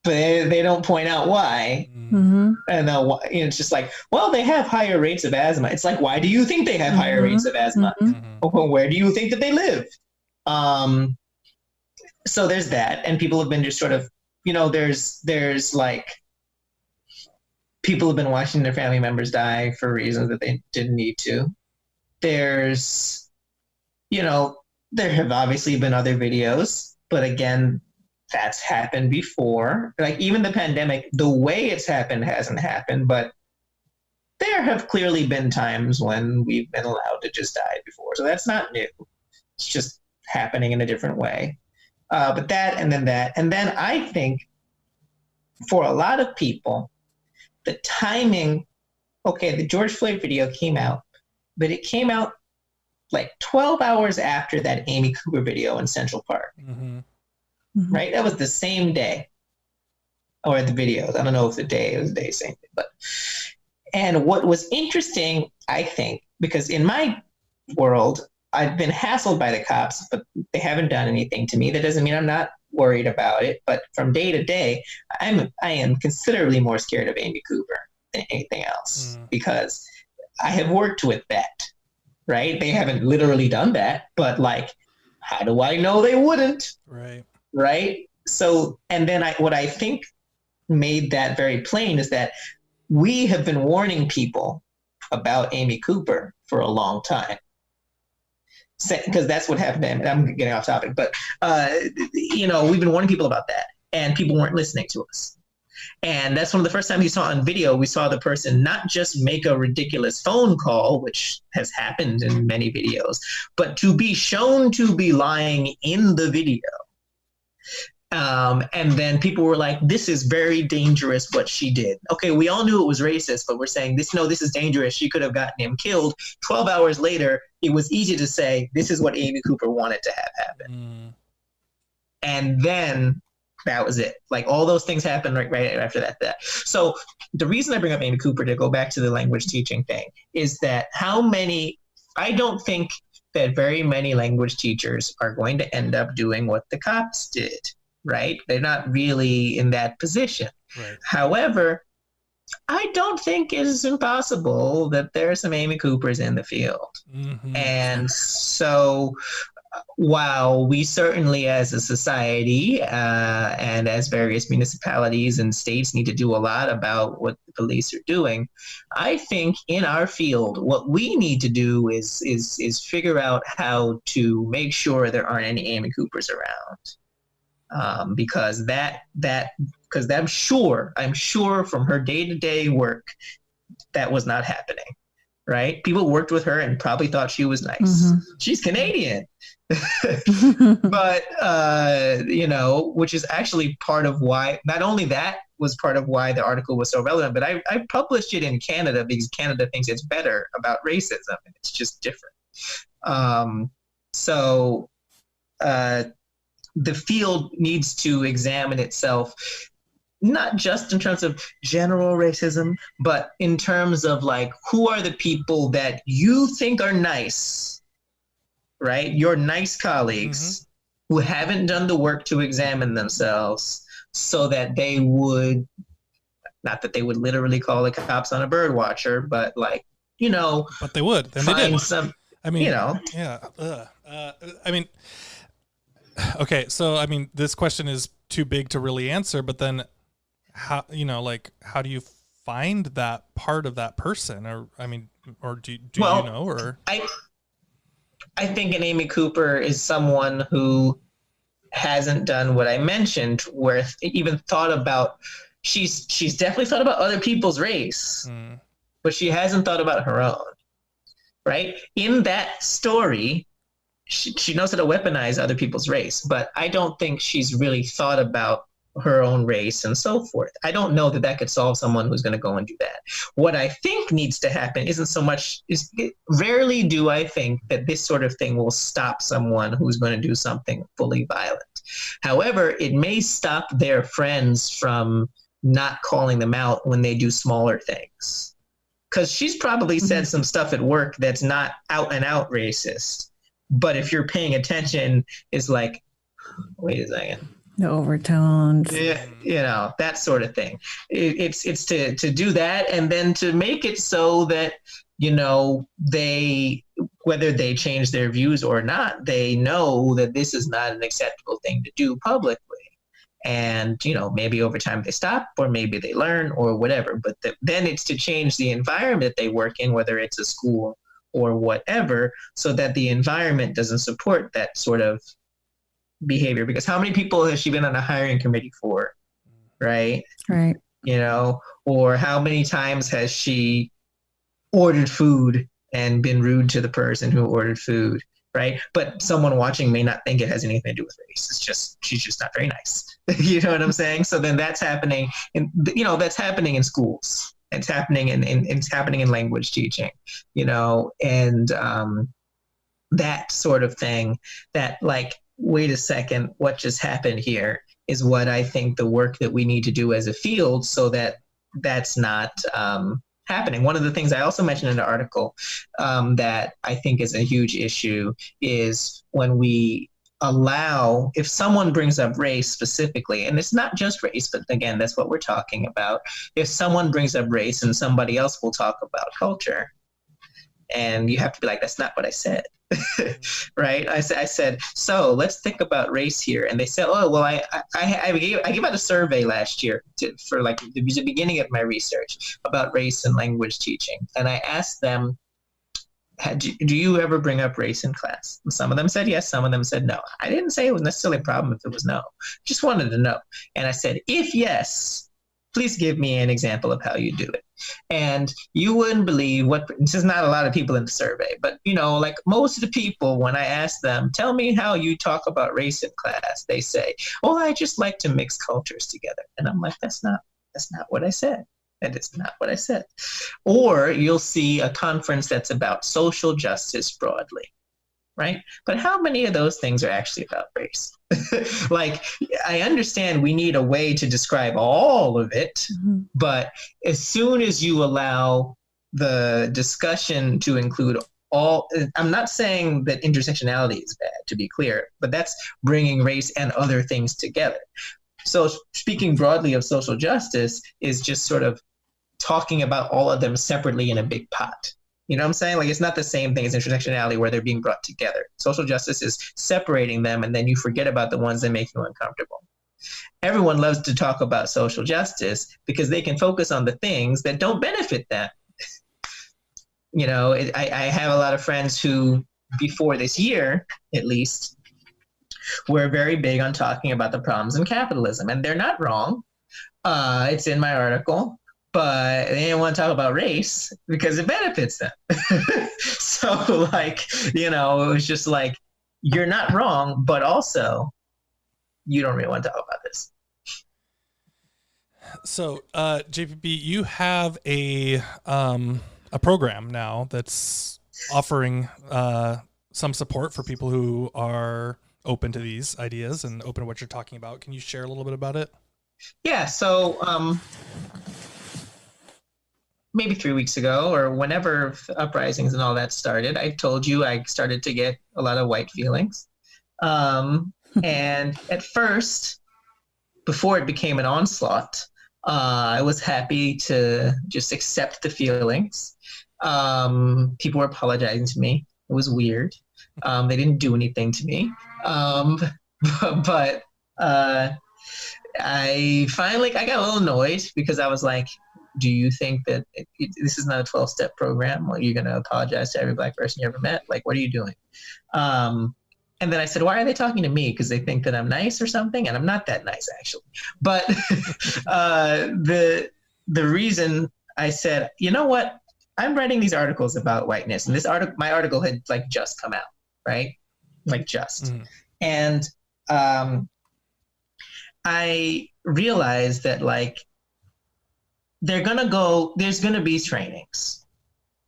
but they don't point out why. Mm-hmm. And it's just like, well, they have higher rates of asthma. It's like, why do you think they have higher rates of asthma? Well, where do you think that they live? So there's that, and people have been just sort of, there's like, people have been watching their family members die for reasons that they didn't need to. There's, there have obviously been other videos, but again, that's happened before. Like, even the pandemic, the way it's happened hasn't happened, but there have clearly been times when we've been allowed to just die before. So that's not new. It's just happening in a different way. But that, and then that. And then I think for a lot of people, the timing, okay, the George Floyd video came out, but it came out like 12 hours after that Amy Cooper video in Central Park. Right? That was the same day. Or the videos. I don't know if it was the day, same thing. And what was interesting, I think, because in my world, I've been hassled by the cops, but they haven't done anything to me. That doesn't mean I'm not worried about it. But from day to day, I am considerably more scared of Amy Cooper than anything else, because I have worked with that, right? They haven't literally done that, but like, how do I know they wouldn't? Right? So, and then what I think made that very plain is that we have been warning people about Amy Cooper for a long time. Because that's what happened to him. I'm getting off topic, but we've been warning people about that, and people weren't listening to us. And that's one of the first times you saw on video, we saw the person not just make a ridiculous phone call, which has happened in many videos, but to be shown to be lying in the video. And then people were like, this is very dangerous what she did. Okay, we all knew it was racist, but we're saying this is dangerous. She could have gotten him killed. 12 hours later, it was easy to say, this is what Amy Cooper wanted to have happen. And then that was it. Like, all those things happened right after that. So the reason I bring up Amy Cooper, to go back to the language teaching thing, is that I don't think that very many language teachers are going to end up doing what the cops did. Right? They're not really in that position. Right. However, I don't think it is impossible that there are some Amy Coopers in the field. And so while we certainly as a society and as various municipalities and states need to do a lot about what the police are doing, I think in our field, what we need to do is figure out how to make sure there aren't any Amy Coopers around. Because I'm sure from her day-to-day work that was not happening, right? People worked with her and probably thought she was nice. She's Canadian, but which is actually part of why. Not only that was part of why the article was so relevant, but I published it in Canada because Canada thinks it's better about racism, and it's just different. The field needs to examine itself, not just in terms of general racism, but in terms of like, who are the people that you think are nice, right? Your nice colleagues who haven't done the work to examine themselves, so that they would, not that they would literally call the cops on a bird watcher, but like, but they would. Then they did. Okay, so this question is too big to really answer, but then how do you find that part of that person, or do you know? Or I think an Amy Cooper is someone who hasn't done what I mentioned, where even thought about, she's definitely thought about other people's race, but she hasn't thought about her own, right? In that story, she knows how to weaponize other people's race, but I don't think she's really thought about her own race and so forth. I don't know that that could solve someone who's going to go and do that. What I think needs to happen isn't so much, rarely do I think that this sort of thing will stop someone who's going to do something fully violent. However, it may stop their friends from not calling them out when they do smaller things. Because she's probably said some stuff at work that's not out and out racist. But if you're paying attention, it's like, wait a second. The overtones. Yeah, you know, that sort of thing. It's to do that, and then to make it so that, you know, they, whether they change their views or not, they know that this is not an acceptable thing to do publicly. And, you know, maybe over time they stop, or maybe they learn, or whatever. But then it's to change the environment they work in, whether it's a school or whatever, so that the environment doesn't support that sort of behavior. Because how many people has she been on a hiring committee for, right? Right. You know, or how many times has she ordered food and been rude to the person who ordered food, right? But someone watching may not think it has anything to do with race. It's just, she's just not very nice. You know what I'm saying? So then that's happening, that's happening in schools. It's happening it's happening in language teaching, you know, and that sort of thing. That, like, wait a second, what just happened here is what I think the work that we need to do as a field, so that that's not happening. One of the things I also mentioned in the article that I think is a huge issue is when we allow, if someone brings up race specifically, and it's not just race, but again, that's what we're talking about. If someone brings up race and somebody else will talk about culture, and you have to be like, that's not what I said. Right? I said, so let's think about race here. And they said, oh, well, I gave out a survey last year for like the beginning of my research about race and language teaching. And I asked them, do you ever bring up race in class? And some of them said yes, some of them said no. I didn't say it was necessarily a problem if it was no. Just wanted to know. And I said, if yes, please give me an example of how you do it. And you wouldn't believe this is not a lot of people in the survey, but, you know, like most of the people, when I ask them, tell me how you talk about race in class, they say, oh, I just like to mix cultures together. And I'm like, that's not what I said. That is not what I said. Or you'll see a conference that's about social justice broadly, right? But how many of those things are actually about race? Like, I understand we need a way to describe all of it, but as soon as you allow the discussion to include all, I'm not saying that intersectionality is bad, to be clear, but that's bringing race and other things together. So speaking broadly of social justice is just sort of talking about all of them separately in a big pot. You know what I'm saying? Like, it's not the same thing as intersectionality where they're being brought together. Social justice is separating them, and then you forget about the ones that make you uncomfortable. Everyone loves to talk about social justice because they can focus on the things that don't benefit them. You know, I have a lot of friends who, before this year, at least, were very big on talking about the problems in capitalism, and they're not wrong. It's in my article. But they didn't want to talk about race because it benefits them. So, like, you know, it was just like, you're not wrong, but also you don't really want to talk about this. So, JPB, you have a program now that's offering some support for people who are open to these ideas and open to what you're talking about. Can you share a little bit about it? Yeah. So, maybe 3 weeks ago, or whenever uprisings and all that started, I told you I started to get a lot of white feelings. And at first, before it became an onslaught, I was happy to just accept the feelings. People were apologizing to me. It was weird. They didn't do anything to me. But I finally, I got a little annoyed because I was like, do you think that this is not a 12-step program? Like, you're going to apologize to every Black person you ever met? Like, what are you doing? And then I said, why are they talking to me? Because they think that I'm nice or something? And I'm not that nice, actually. But the reason I said, you know what? I'm writing these articles about whiteness. And my article had like just come out, right? Like just. And I realized that like there's gonna be trainings.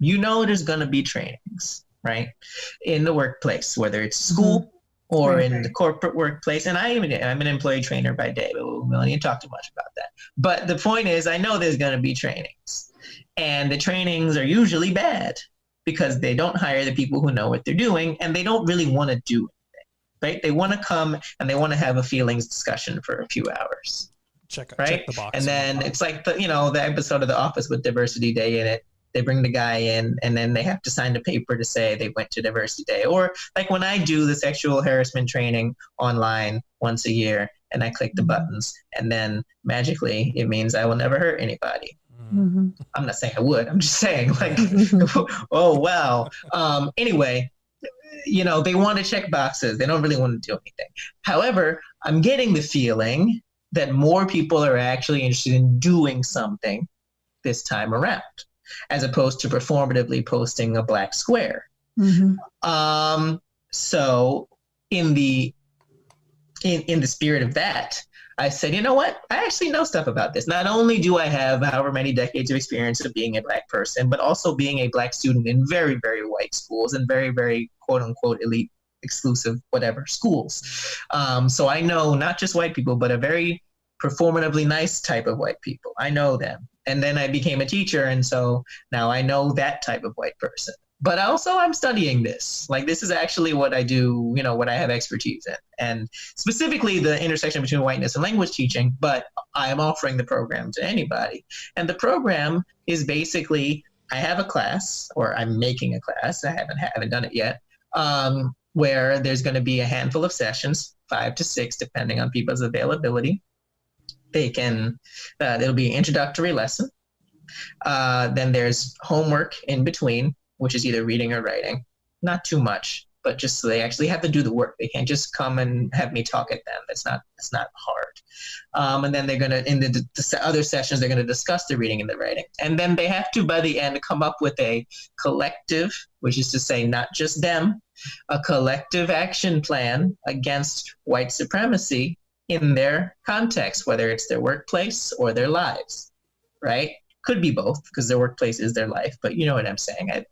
There's gonna be trainings, right? In the workplace, whether it's school or in the corporate workplace. And I'm an employee trainer by day, but we don't need to talk too much about that. But the point is, I know there's gonna be trainings. And the trainings are usually bad because they don't hire the people who know what they're doing, and they don't really want to do anything, right? They want to come and they want to have a feelings discussion for a few hours. Check the box. And then it's like the episode of The Office with Diversity Day in it. They bring the guy in and then they have to sign the paper to say they went to Diversity Day. Or like when I do the sexual harassment training online once a year and I click the buttons, and then magically it means I will never hurt anybody. Mm-hmm. I'm not saying I would. I'm just saying like, oh, wow. Anyway, they want to check boxes. They don't really want to do anything. However, I'm getting the feeling that more people are actually interested in doing something this time around, as opposed to performatively posting a black square. Mm-hmm. So in the spirit of that, I said, you know what? I actually know stuff about this. Not only do I have however many decades of experience of being a black person, but also being a black student in very, very white schools and very, very quote unquote elite, exclusive, whatever schools. So I know not just white people, but a very performatively nice type of white people. I know them. And then I became a teacher. And so now I know that type of white person. But also I'm studying this. Like this is actually what I do, what I have expertise in. And specifically the intersection between whiteness and language teaching, but I am offering the program to anybody. And the program is basically, I have a class, or I'm making a class, I haven't done it yet, where there's going to be a handful of sessions, 5 to 6, depending on people's availability. It'll be an introductory lesson. Then there's homework in between, which is either reading or writing. Not too much, but just so they actually have to do the work. They can't just come and have me talk at them. It's not hard. And then they're gonna, in the other sessions, they're gonna discuss the reading and the writing. And then they have to, by the end, come up with a collective, which is to say not just them, a collective action plan against white supremacy in their context, whether it's their workplace or their lives, right? Could be both, because their workplace is their life, but you know what I'm saying.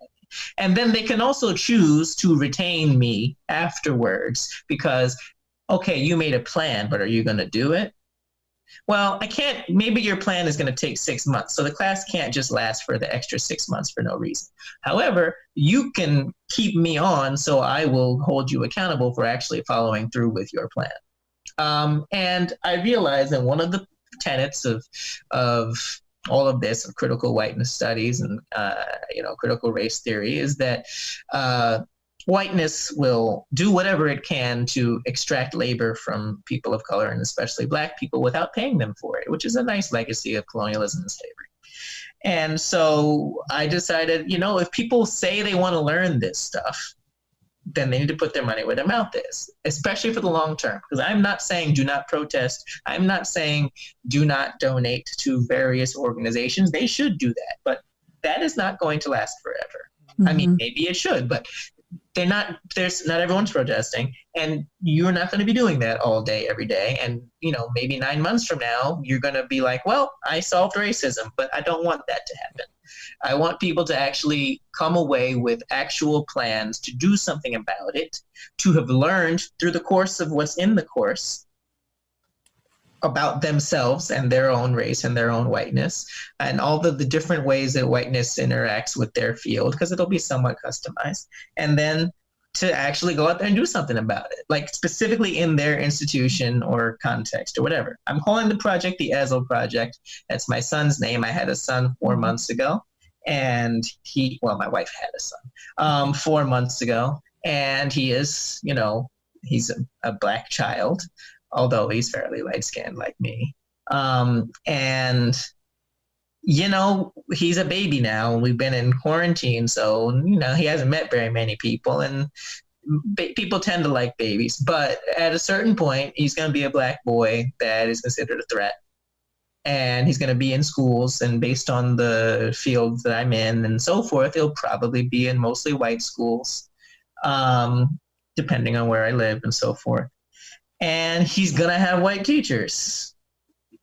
And then they can also choose to retain me afterwards because, okay, you made a plan, but are you going to do it? Well, I can't. Maybe your plan is going to take 6 months. So the class can't just last for the extra 6 months for no reason. However, you can keep me on, so I will hold you accountable for actually following through with your plan. And I realized that one of the tenets of all of this, of critical whiteness studies and critical race theory, is that whiteness will do whatever it can to extract labor from people of color, and especially black people, without paying them for it, which is a nice legacy of colonialism and slavery. And so I decided, if people say they want to learn this stuff, then they need to put their money where their mouth is, especially for the long term. Because I'm not saying do not protest. I'm not saying do not donate to various organizations. They should do that, but that is not going to last forever. Mm-hmm. I mean, maybe it should, but not everyone's protesting, and you're not going to be doing that all day, every day. And, maybe 9 months from now, you're going to be like, well, I solved racism, but I don't want that to happen. I want people to actually come away with actual plans to do something about it, to have learned through the course of what's in the course about themselves and their own race and their own whiteness, and all the different ways that whiteness interacts with their field, because it'll be somewhat customized. And then to actually go out there and do something about it, like specifically in their institution or context or whatever. I'm calling the project the Esol Project. That's my son's name. I had a son 4 months ago, and my wife had a son 4 months ago, and he is, he's a black child, although he's fairly light-skinned like me. And, he's a baby now. We've been in quarantine, so, he hasn't met very many people, and people tend to like babies. But at a certain point, he's going to be a black boy that is considered a threat. And he's going to be in schools, and based on the fields that I'm in and so forth, he'll probably be in mostly white schools, depending on where I live and so forth. and he's gonna have white teachers.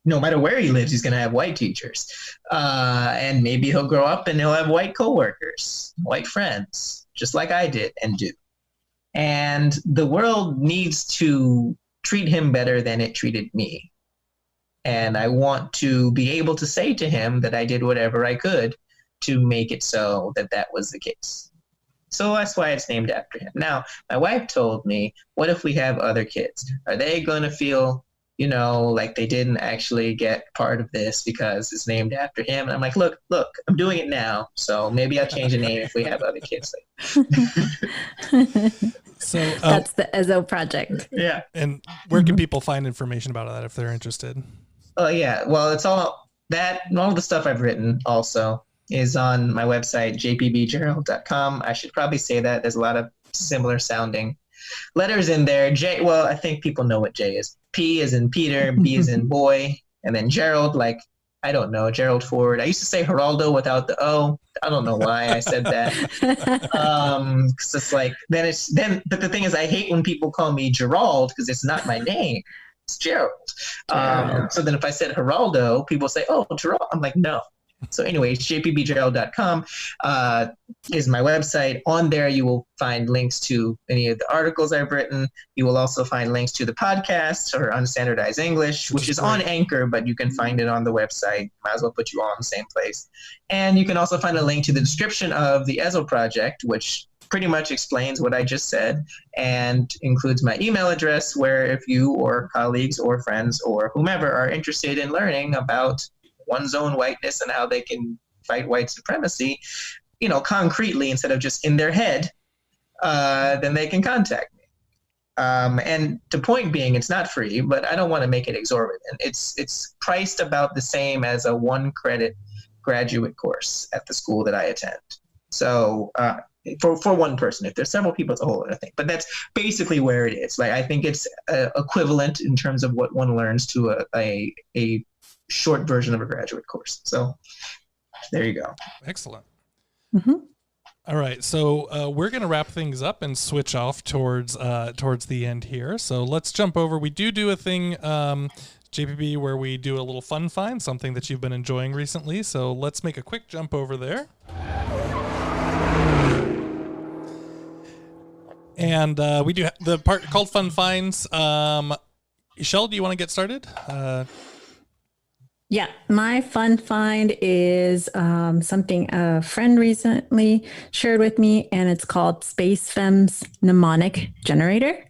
No matter where he lives, he's gonna have white teachers, and maybe he'll grow up and he'll have white coworkers, white friends, just like I did and do. And the world needs to treat him better than it treated me. And I want to be able to say to him that I did whatever I could to make it so that that was the case. So that's why it's named after him. Now, my wife told me, what if we have other kids? Are they going to feel, like they didn't actually get part of this because it's named after him? And I'm like, look, I'm doing it now. So maybe I'll change the name if we have other kids. So that's the Esol project. Yeah. And where can people find information about that if they're interested? Oh, yeah. Well, it's all that, and all the stuff I've written also is on my website, jpbgerald.com. I should probably say that. There's a lot of similar sounding letters in there. J, well, I think people know what J is. P is in Peter, B is in boy, and then Gerald, like, I don't know, Gerald Ford. I used to say Geraldo without the O. I don't know why I said that. Cause it's like, but the thing is, I hate when people call me Gerald because it's not my name. It's Gerald. So then if I said Geraldo, people say, oh, Gerald. I'm like, no. So anyway, jpbgerald.com is my website. On there, you will find links to any of the articles I've written. You will also find links to the podcast or Unstandardized English, which is on Anchor, but you can find it on the website. Might as well put you all in the same place. And you can also find a link to the description of the Esol project, which pretty much explains what I just said and includes my email address, where if you or colleagues or friends or whomever are interested in learning about one's own whiteness and how they can fight white supremacy, concretely instead of just in their head, then they can contact me. And the point being, it's not free, but I don't want to make it exorbitant. It's priced about the same as a 1-credit graduate course at the school that I attend. So for one person, if there's several people, it's a whole other thing. But that's basically where it is. Like, I think it's equivalent in terms of what one learns to a short version of a graduate course. So there you go. Excellent. Mm-hmm. All right, so we're going to wrap things up and switch off towards the end here. So let's jump over. We do a thing, JPB, where we do a little fun find, something that you've been enjoying recently. So let's make a quick jump over there. And we do the part called Fun Finds. Shell, do you want to get started? Yeah, my fun find is something a friend recently shared with me, and it's called Space Fem's Mnemonic Generator.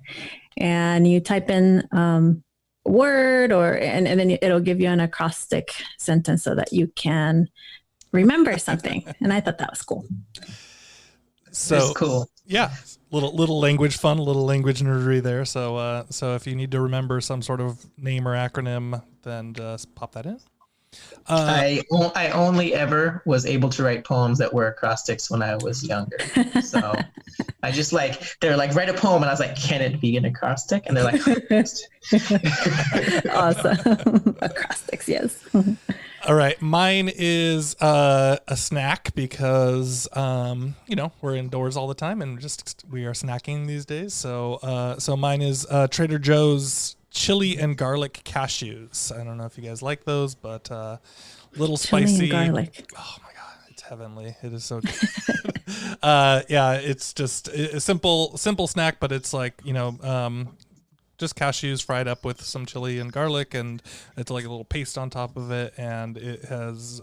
And you type in word and then it'll give you an acrostic sentence so that you can remember something. And I thought that was cool. So it's cool. Yeah. Little language fun, little language nerdery there. So if you need to remember some sort of name or acronym, then just pop that in. I only ever was able to write poems that were acrostics when I was younger. So I just they're like, write a poem, and I was like, can it be an acrostic? And they're like, awesome. Acrostics, yes. All right, mine is a snack because we're indoors all the time and we are snacking these days. So mine is Trader Joe's chili and garlic cashews. I don't know if you guys like those, but little spicy. Chili and garlic. Oh my god, it's heavenly! It is so good. Yeah, it's just a simple snack, but it's just cashews fried up with some chili and garlic, and it's like a little paste on top of it, and it has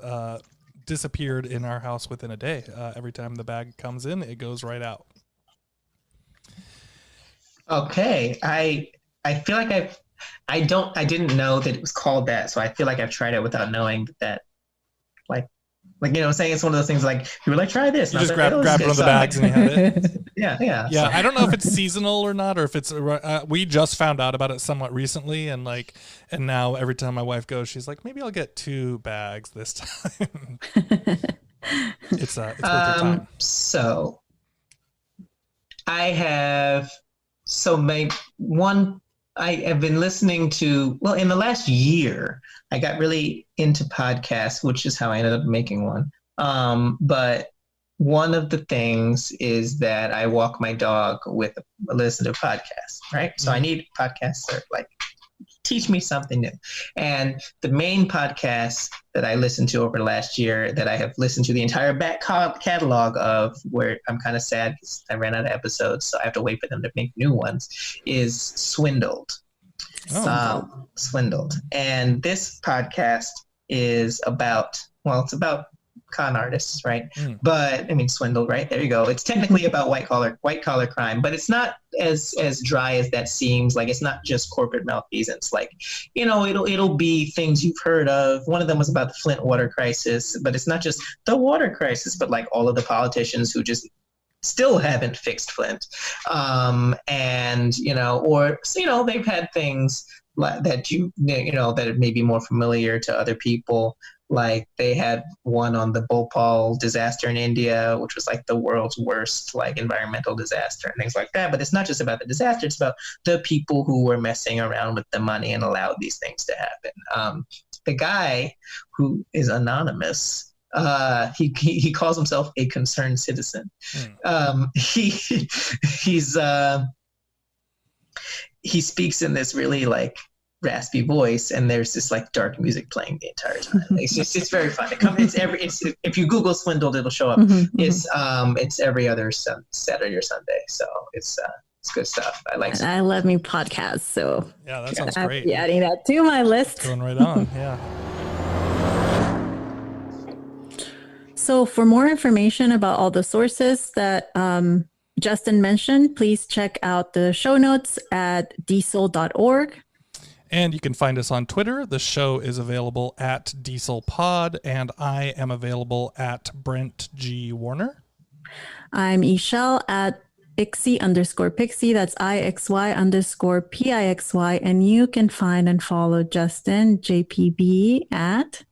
disappeared in our house within a day. Every time the bag comes in, it goes right out. Okay, I feel like I didn't know that it was called that, so I feel like I've tried it without knowing that. I'm saying, it's one of those things like you were like, try this. You just grabbed one of the bags and you had it. Yeah. So. I don't know if it's seasonal or not, or if it's. We just found out about it somewhat recently, and now every time my wife goes, she's like, maybe I'll get 2 bags this time. It's worth your time. So I have I have been listening to, in the last year, I got really into podcasts, which is how I ended up making one. But one of the things is that I walk my dog with listen to podcasts, right? So I need podcasts that like teach me something new. And the main podcast that I listened to over the last year that I have listened to the entire back catalog of, where I'm kind of sad because I ran out of episodes, so I have to wait for them to make new ones, is Swindled. Swindled. And this podcast is about, well, it's about con artists, right? But I mean, Swindled, right? There you go. It's technically about white collar crime, but it's not as dry as that seems. Like, it's not just corporate malfeasance. Like, you know, it'll be things you've heard of. One of them was about the Flint water crisis, but it's not just the water crisis, but like all of the politicians who just still haven't fixed Flint. And, you know, or, you know, they've had things that you know, that may be more familiar to other people. Like, they had one on the Bhopal disaster in India, which was like the world's worst like environmental disaster and things like that. But it's not just about the disaster; it's about the people who were messing around with the money and allowed these things to happen. The guy who is anonymous, he calls himself a concerned citizen. He speaks in this really like raspy voice, and there's this like dark music playing the entire time. It's very fun. If you Google Swindled, it'll show up. It's every other Saturday or Sunday, so it's good stuff. I like. I love me podcasts, so yeah, that sounds great. I'll be adding that to my list. Going right on, yeah. So for more information about all the sources that Justin mentioned, please check out the show notes at diesel.org. And you can find us on Twitter. The show is available at DieselPod, and I am available at Brent G. Warner. I'm Eshel at Ixy_Pixie. That's IXY_PIXY. And you can find and follow Justin, JPB, at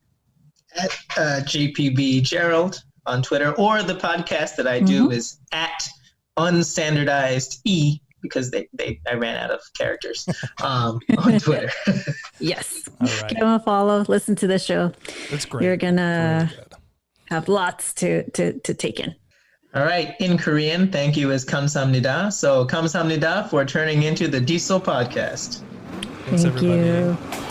JPB Gerald on Twitter, or the podcast that I do is at Unstandardized E, because I ran out of characters on Twitter. Yes. All right. Give them a follow. Listen to the show. That's great. You're going to have lots to take in. All right. In Korean, thank you is kamsamnida. So kamsamnida for turning into the Diesel podcast. Thanks, everybody. Thank you.